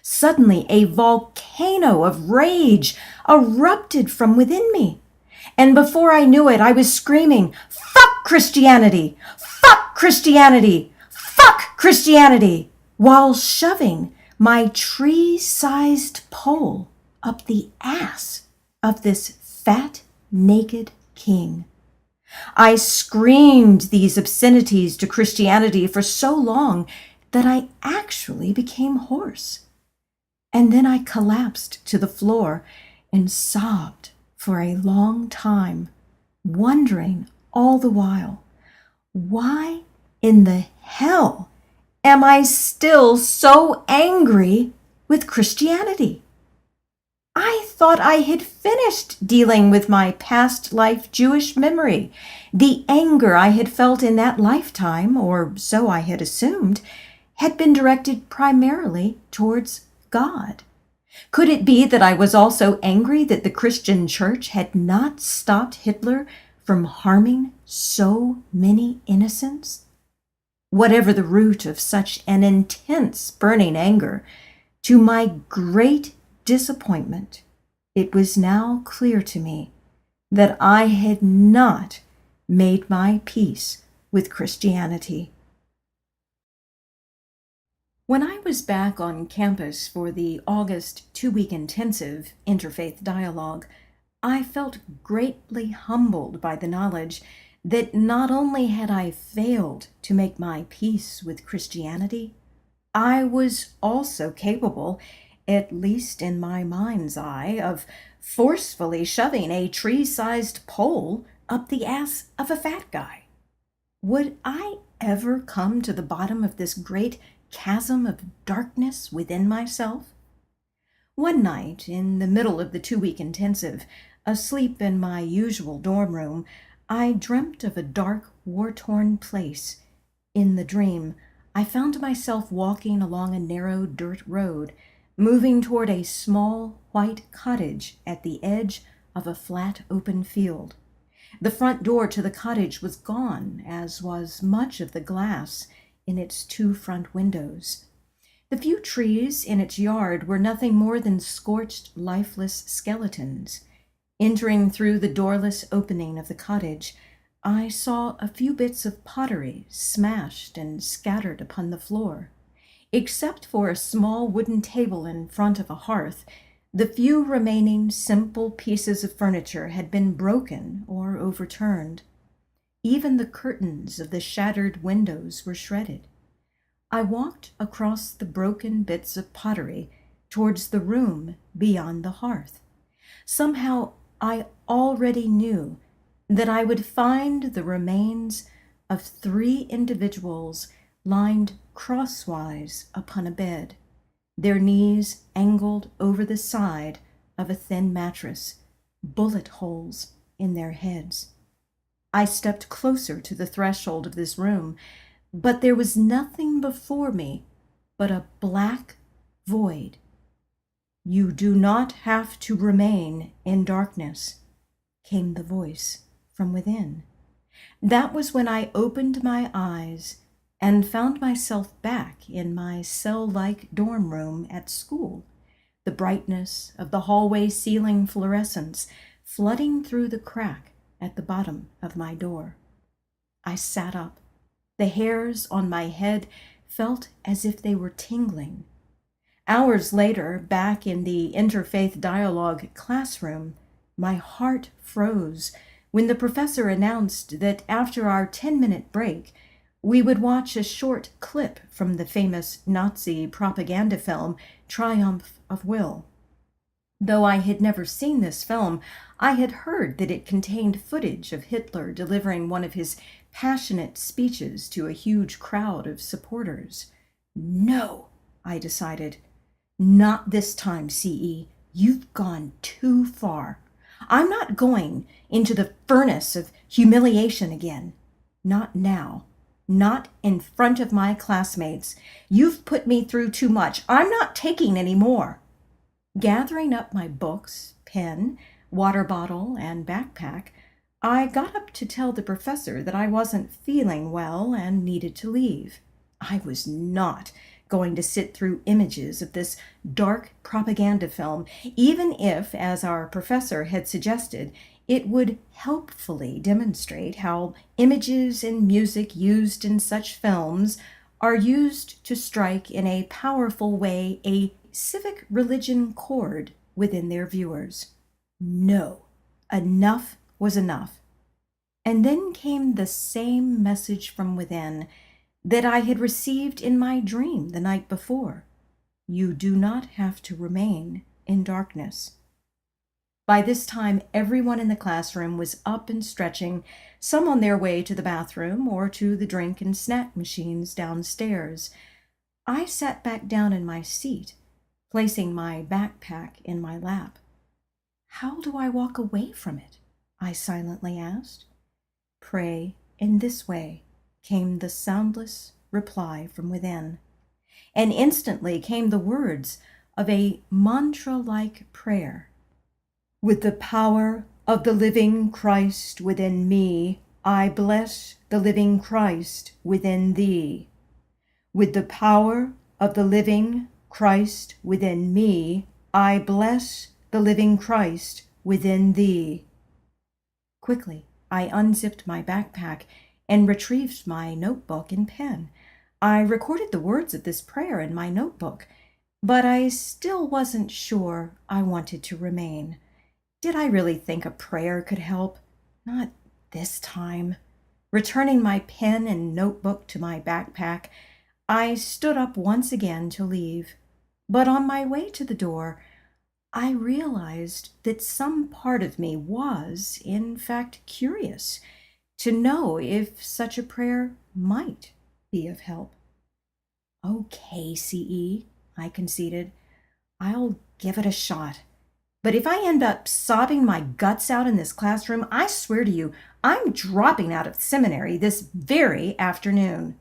Suddenly, a volcano of rage erupted from within me. And before I knew it, I was screaming, "Fuck Christianity! Fuck Christianity! Fuck Christianity! While shoving my tree-sized pole up the ass of this fat, naked king. I screamed these obscenities to Christianity for so long that I actually became hoarse. And then I collapsed to the floor and sobbed for a long time, wondering all the while, why in the hell am I still so angry with Christianity? I thought I had finished dealing with my past life Jewish memory. The anger I had felt in that lifetime, or so I had assumed, had been directed primarily towards God. Could it be that I was also angry that the Christian church had not stopped Hitler from harming so many innocents? Whatever the root of such an intense burning anger, to my great disappointment, it was now clear to me that I had not made my peace with Christianity. When I was back on campus for the August 2-week intensive interfaith dialogue, I felt greatly humbled by the knowledge that not only had I failed to make my peace with Christianity, I was also capable, at least in my mind's eye, of forcefully shoving a tree-sized pole up the ass of a fat guy. Would I ever come to the bottom of this great chasm of darkness within myself? One night, in the middle of the 2-week intensive, asleep in my usual dorm room, I dreamt of a dark, war-torn place. In the dream, I found myself walking along a narrow dirt road, moving toward a small white cottage at the edge of a flat open field. The front door to the cottage was gone, as was much of the glass in its 2 front windows. The few trees in its yard were nothing more than scorched, lifeless skeletons. Entering through the doorless opening of the cottage, I saw a few bits of pottery smashed and scattered upon the floor. Except for a small wooden table in front of a hearth, the few remaining simple pieces of furniture had been broken or overturned. Even the curtains of the shattered windows were shredded. I walked across the broken bits of pottery towards the room beyond the hearth. Somehow I already knew that I would find the remains of 3 individuals lined crosswise upon a bed, their knees angled over the side of a thin mattress, bullet holes in their heads. I stepped closer to the threshold of this room, but there was nothing before me but a black void. "You do not have to remain in darkness," came the voice from within. That was when I opened my eyes and found myself back in my cell-like dorm room at school, the brightness of the hallway ceiling fluorescence flooding through the crack at the bottom of my door. I sat up. The hairs on my head felt as if they were tingling. Hours later, back in the interfaith dialogue classroom, my heart froze when the professor announced that after our 10-minute break, we would watch a short clip from the famous Nazi propaganda film, Triumph of Will. Though I had never seen this film, I had heard that it contained footage of Hitler delivering one of his passionate speeches to a huge crowd of supporters. No, I decided. Not this time, CE. You've gone too far. I'm not going into the furnace of humiliation again. Not now. Not in front of my classmates. You've put me through too much. I'm not taking any more. Gathering up my books, pen, water bottle, and backpack, I got up to tell the professor that I wasn't feeling well and needed to leave. I was not going to sit through images of this dark propaganda film, even if, as our professor had suggested, it would helpfully demonstrate how images and music used in such films are used to strike in a powerful way a civic religion chord within their viewers. No, enough was enough. And then came the same message from within that I had received in my dream the night before. You do not have to remain in darkness. By this time, everyone in the classroom was up and stretching, some on their way to the bathroom or to the drink and snack machines downstairs. I sat back down in my seat, placing my backpack in my lap. How do I walk away from it? I silently asked. Pray in this way, came the soundless reply from within. And instantly came the words of a mantra-like prayer. With the power of the living Christ within me, I bless the living Christ within thee. With the power of the living Christ within me, I bless the living Christ within thee. Quickly, I unzipped my backpack and retrieved my notebook and pen. I recorded the words of this prayer in my notebook, but I still wasn't sure I wanted to remain. Did I really think a prayer could help? Not this time. Returning my pen and notebook to my backpack, I stood up once again to leave. But on my way to the door, I realized that some part of me was, in fact, curious to know if such a prayer might be of help. Okay, CE, I conceded. I'll give it a shot. But if I end up sobbing my guts out in this classroom, I swear to you, I'm dropping out of seminary this very afternoon.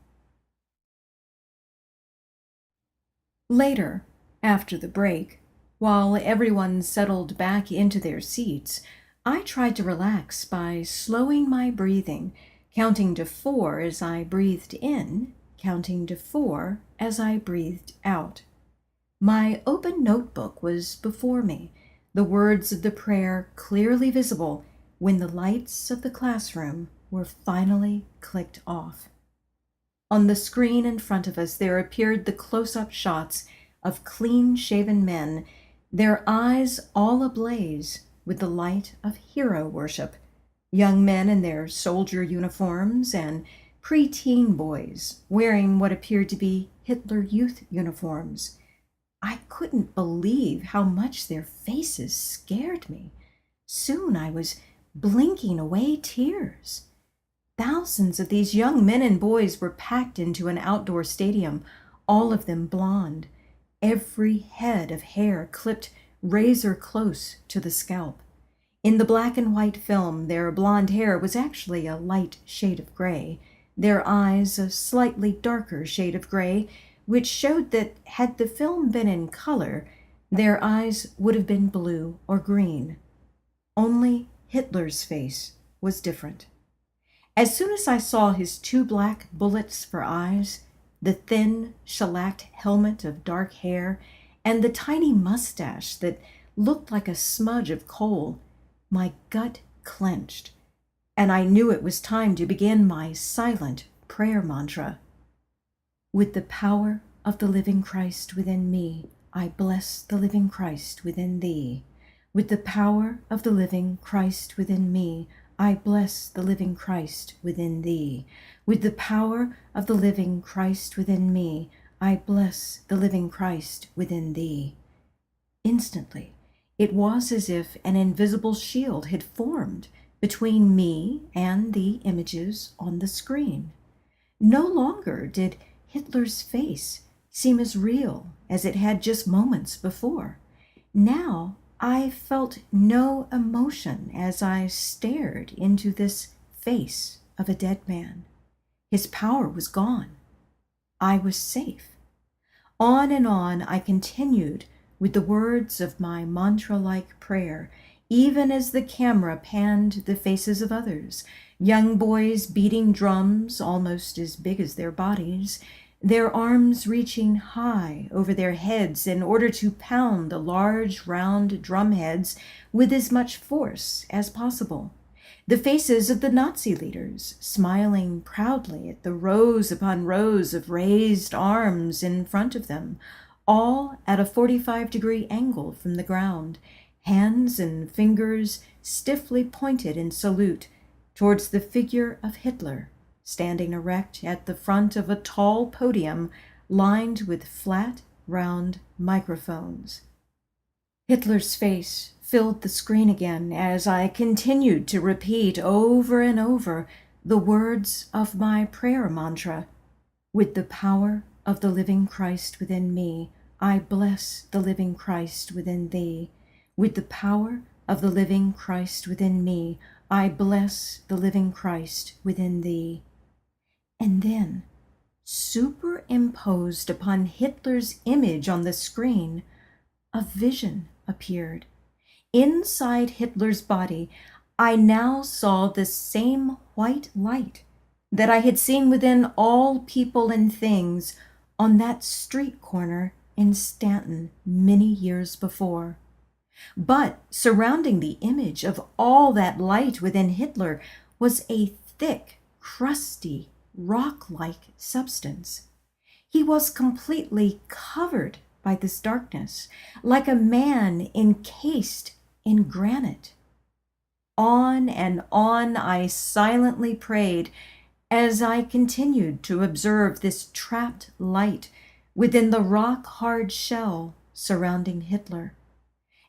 Later, after the break, while everyone settled back into their seats, I tried to relax by slowing my breathing, counting to 4 as I breathed in, counting to 4 as I breathed out. My open notebook was before me, the words of the prayer clearly visible when the lights of the classroom were finally clicked off. On the screen in front of us there appeared the close-up shots of clean-shaven men, their eyes all ablaze with the light of hero worship, young men in their soldier uniforms and preteen boys wearing what appeared to be Hitler Youth uniforms. I couldn't believe how much their faces scared me. Soon I was blinking away tears. Thousands of these young men and boys were packed into an outdoor stadium, all of them blonde, every head of hair clipped razor close to the scalp. In the black and white film, their blonde hair was actually a light shade of gray, their eyes a slightly darker shade of gray, which showed that had the film been in color, their eyes would have been blue or green. Only Hitler's face was different. As soon as I saw his 2 black bullets for eyes, the thin, shellacked helmet of dark hair, and the tiny mustache that looked like a smudge of coal, my gut clenched, and I knew it was time to begin my silent prayer mantra. With the power of the living Christ within me, I bless the living Christ within thee. With the power of the living Christ within me, I bless the living Christ within thee. With the power of the living Christ within me, I bless the living Christ within thee. Instantly, it was as if an invisible shield had formed between me and the images on the screen. No longer did Hitler's face seem as real as it had just moments before. Now I felt no emotion as I stared into this face of a dead man. His power was gone. I was safe. On and on I continued with the words of my mantra-like prayer, even as the camera panned the faces of others, young boys beating drums almost as big as their bodies, their arms reaching high over their heads in order to pound the large round drumheads with as much force as possible. The faces of the Nazi leaders smiling proudly at the rows upon rows of raised arms in front of them, all at a 45-degree angle from the ground, hands and fingers stiffly pointed in salute towards the figure of Hitler, standing erect at the front of a tall podium lined with flat, round microphones. Hitler's face filled the screen again as I continued to repeat over and over the words of my prayer mantra. With the power of the living Christ within me, I bless the living Christ within thee. With the power of the living Christ within me, I bless the living Christ within thee. And then, superimposed upon Hitler's image on the screen, a vision appeared. Inside Hitler's body, I now saw the same white light that I had seen within all people and things on that street corner in Stanton many years before. But surrounding the image of all that light within Hitler was a thick, crusty, rock-like substance. He was completely covered by this darkness, like a man encased in granite. On and on I silently prayed as I continued to observe this trapped light within the rock-hard shell surrounding Hitler.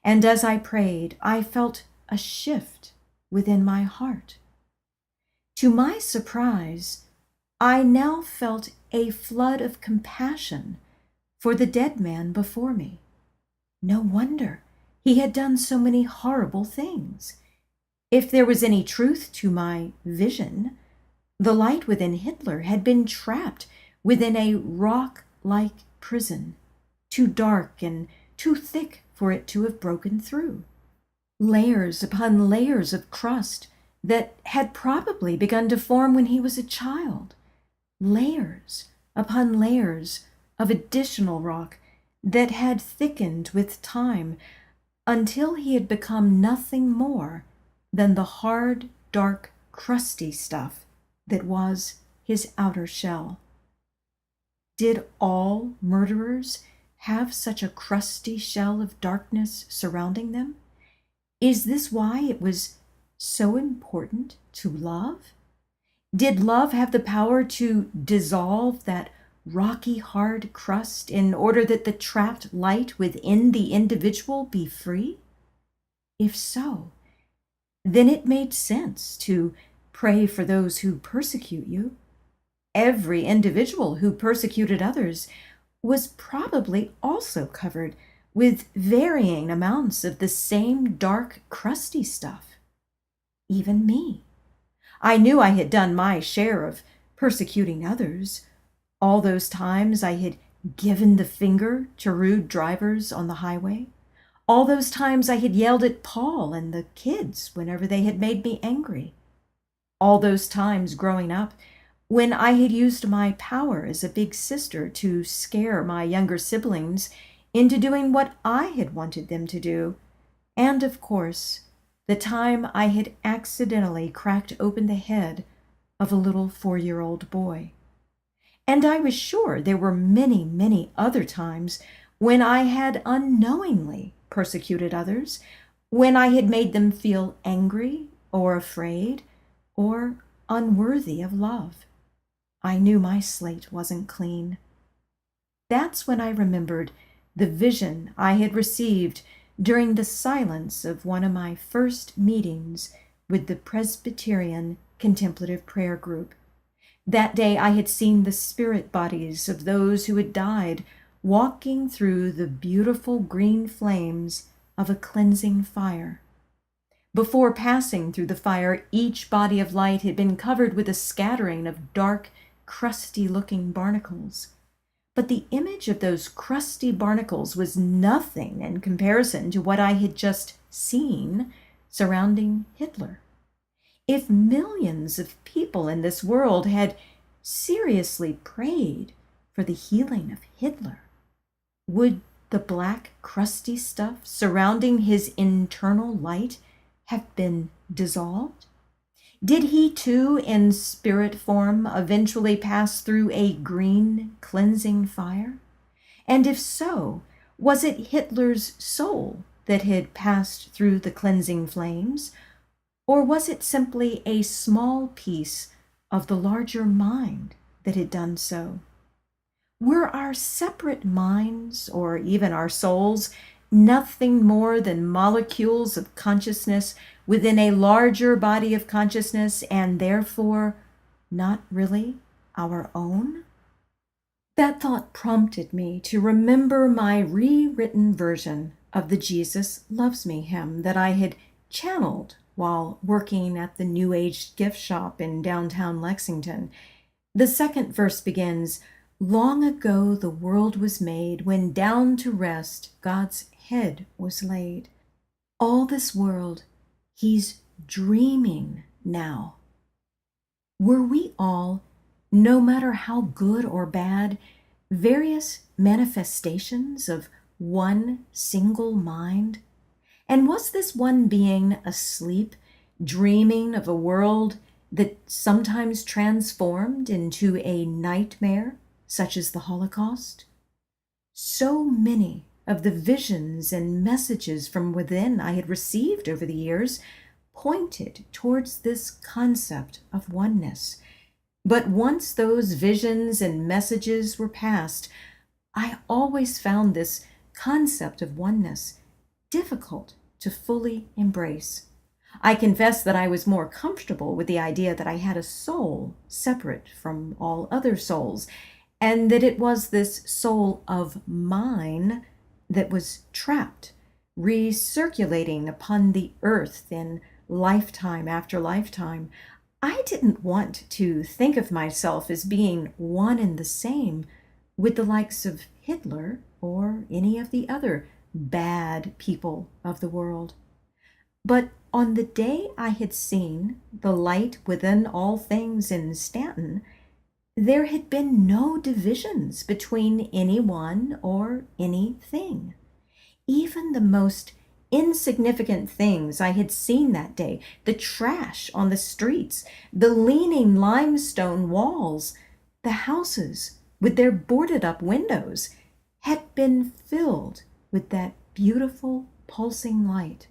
And as I prayed, I felt a shift within my heart. To my surprise, I now felt a flood of compassion for the dead man before me. No wonder he had done so many horrible things. If there was any truth to my vision, the light within Hitler had been trapped within a rock-like prison, too dark and too thick for it to have broken through. Layers upon layers of crust that had probably begun to form when he was a child. Layers upon layers of additional rock that had thickened with time until he had become nothing more than the hard, dark, crusty stuff that was his outer shell. Did all murderers have such a crusty shell of darkness surrounding them? Is this why it was so important to love? Did love have the power to dissolve that rocky hard crust in order that the trapped light within the individual be free? If so, then it made sense to pray for those who persecute you. Every individual who persecuted others was probably also covered with varying amounts of the same dark, crusty stuff. Even me. I knew I had done my share of persecuting others. All those times I had given the finger to rude drivers on the highway. All those times I had yelled at Paul and the kids whenever they had made me angry. All those times growing up when I had used my power as a big sister to scare my younger siblings into doing what I had wanted them to do. And of course, the time I had accidentally cracked open the head of a little 4-year-old boy. And I was sure there were many, many other times when I had unknowingly persecuted others, when I had made them feel angry or afraid or unworthy of love. I knew my slate wasn't clean. That's when I remembered the vision I had received during the silence of one of my first meetings with the Presbyterian Contemplative Prayer Group. That day I had seen the spirit bodies of those who had died walking through the beautiful green flames of a cleansing fire. Before passing through the fire, each body of light had been covered with a scattering of dark, crusty-looking barnacles. But the image of those crusty barnacles was nothing in comparison to what I had just seen surrounding Hitler. If millions of people in this world had seriously prayed for the healing of Hitler? Would the black, crusty stuff surrounding his internal light have been dissolved? Did he too, in spirit form, eventually pass through a green, cleansing fire? And if so, was it Hitler's soul that had passed through the cleansing flames? Or was it simply a small piece of the larger mind that had done so? Were our separate minds, or even our souls, nothing more than molecules of consciousness within a larger body of consciousness, and therefore not really our own? That thought prompted me to remember my rewritten version of the Jesus Loves Me hymn that I had channeled while working at the New Age gift shop in downtown Lexington. The second verse begins, "Long ago the world was made, when down to rest God's head was laid. All this world he's dreaming now." Were we all, no matter how good or bad, various manifestations of one single mind? And was this one being asleep, dreaming of a world that sometimes transformed into a nightmare, such as the Holocaust? So many of the visions and messages from within I had received over the years pointed towards this concept of oneness. But once those visions and messages were past, I always found this concept of oneness difficult to fully embrace. I confess that I was more comfortable with the idea that I had a soul separate from all other souls, and that it was this soul of mine that was trapped, recirculating upon the earth in lifetime after lifetime. I didn't want to think of myself as being one and the same with the likes of Hitler or any of the other bad people of the world. But on the day I had seen the light within all things in Stanton, there had been no divisions between anyone or anything. Even the most insignificant things I had seen that day, the trash on the streets, the leaning limestone walls, the houses with their boarded up windows, had been filled with that beautiful pulsing light,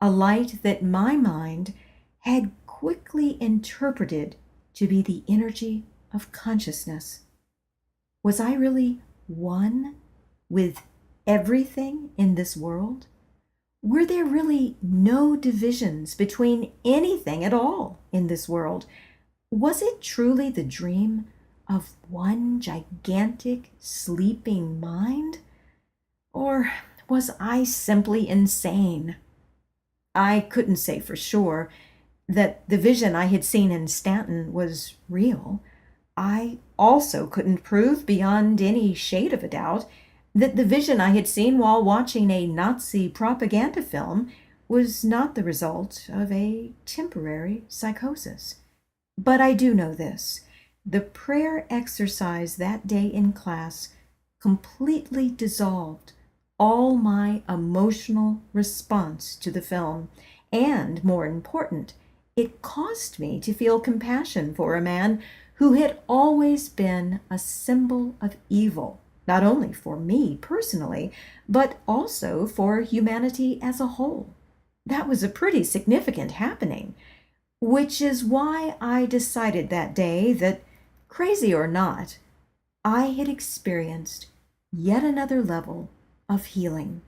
a light that my mind had quickly interpreted to be the energy of consciousness. Was I really one with everything in this world? Were there really no divisions between anything at all in this world? Was it truly the dream of one gigantic sleeping mind? Or was I simply insane? I couldn't say for sure that the vision I had seen in Stanton was real. I also couldn't prove beyond any shade of a doubt that the vision I had seen while watching a Nazi propaganda film was not the result of a temporary psychosis. But I do know this: the prayer exercise that day in class completely dissolved all my emotional response to the film, and, more important, it caused me to feel compassion for a man who had always been a symbol of evil, not only for me personally, but also for humanity as a whole. That was a pretty significant happening, which is why I decided that day that, crazy or not, I had experienced yet another level of healing.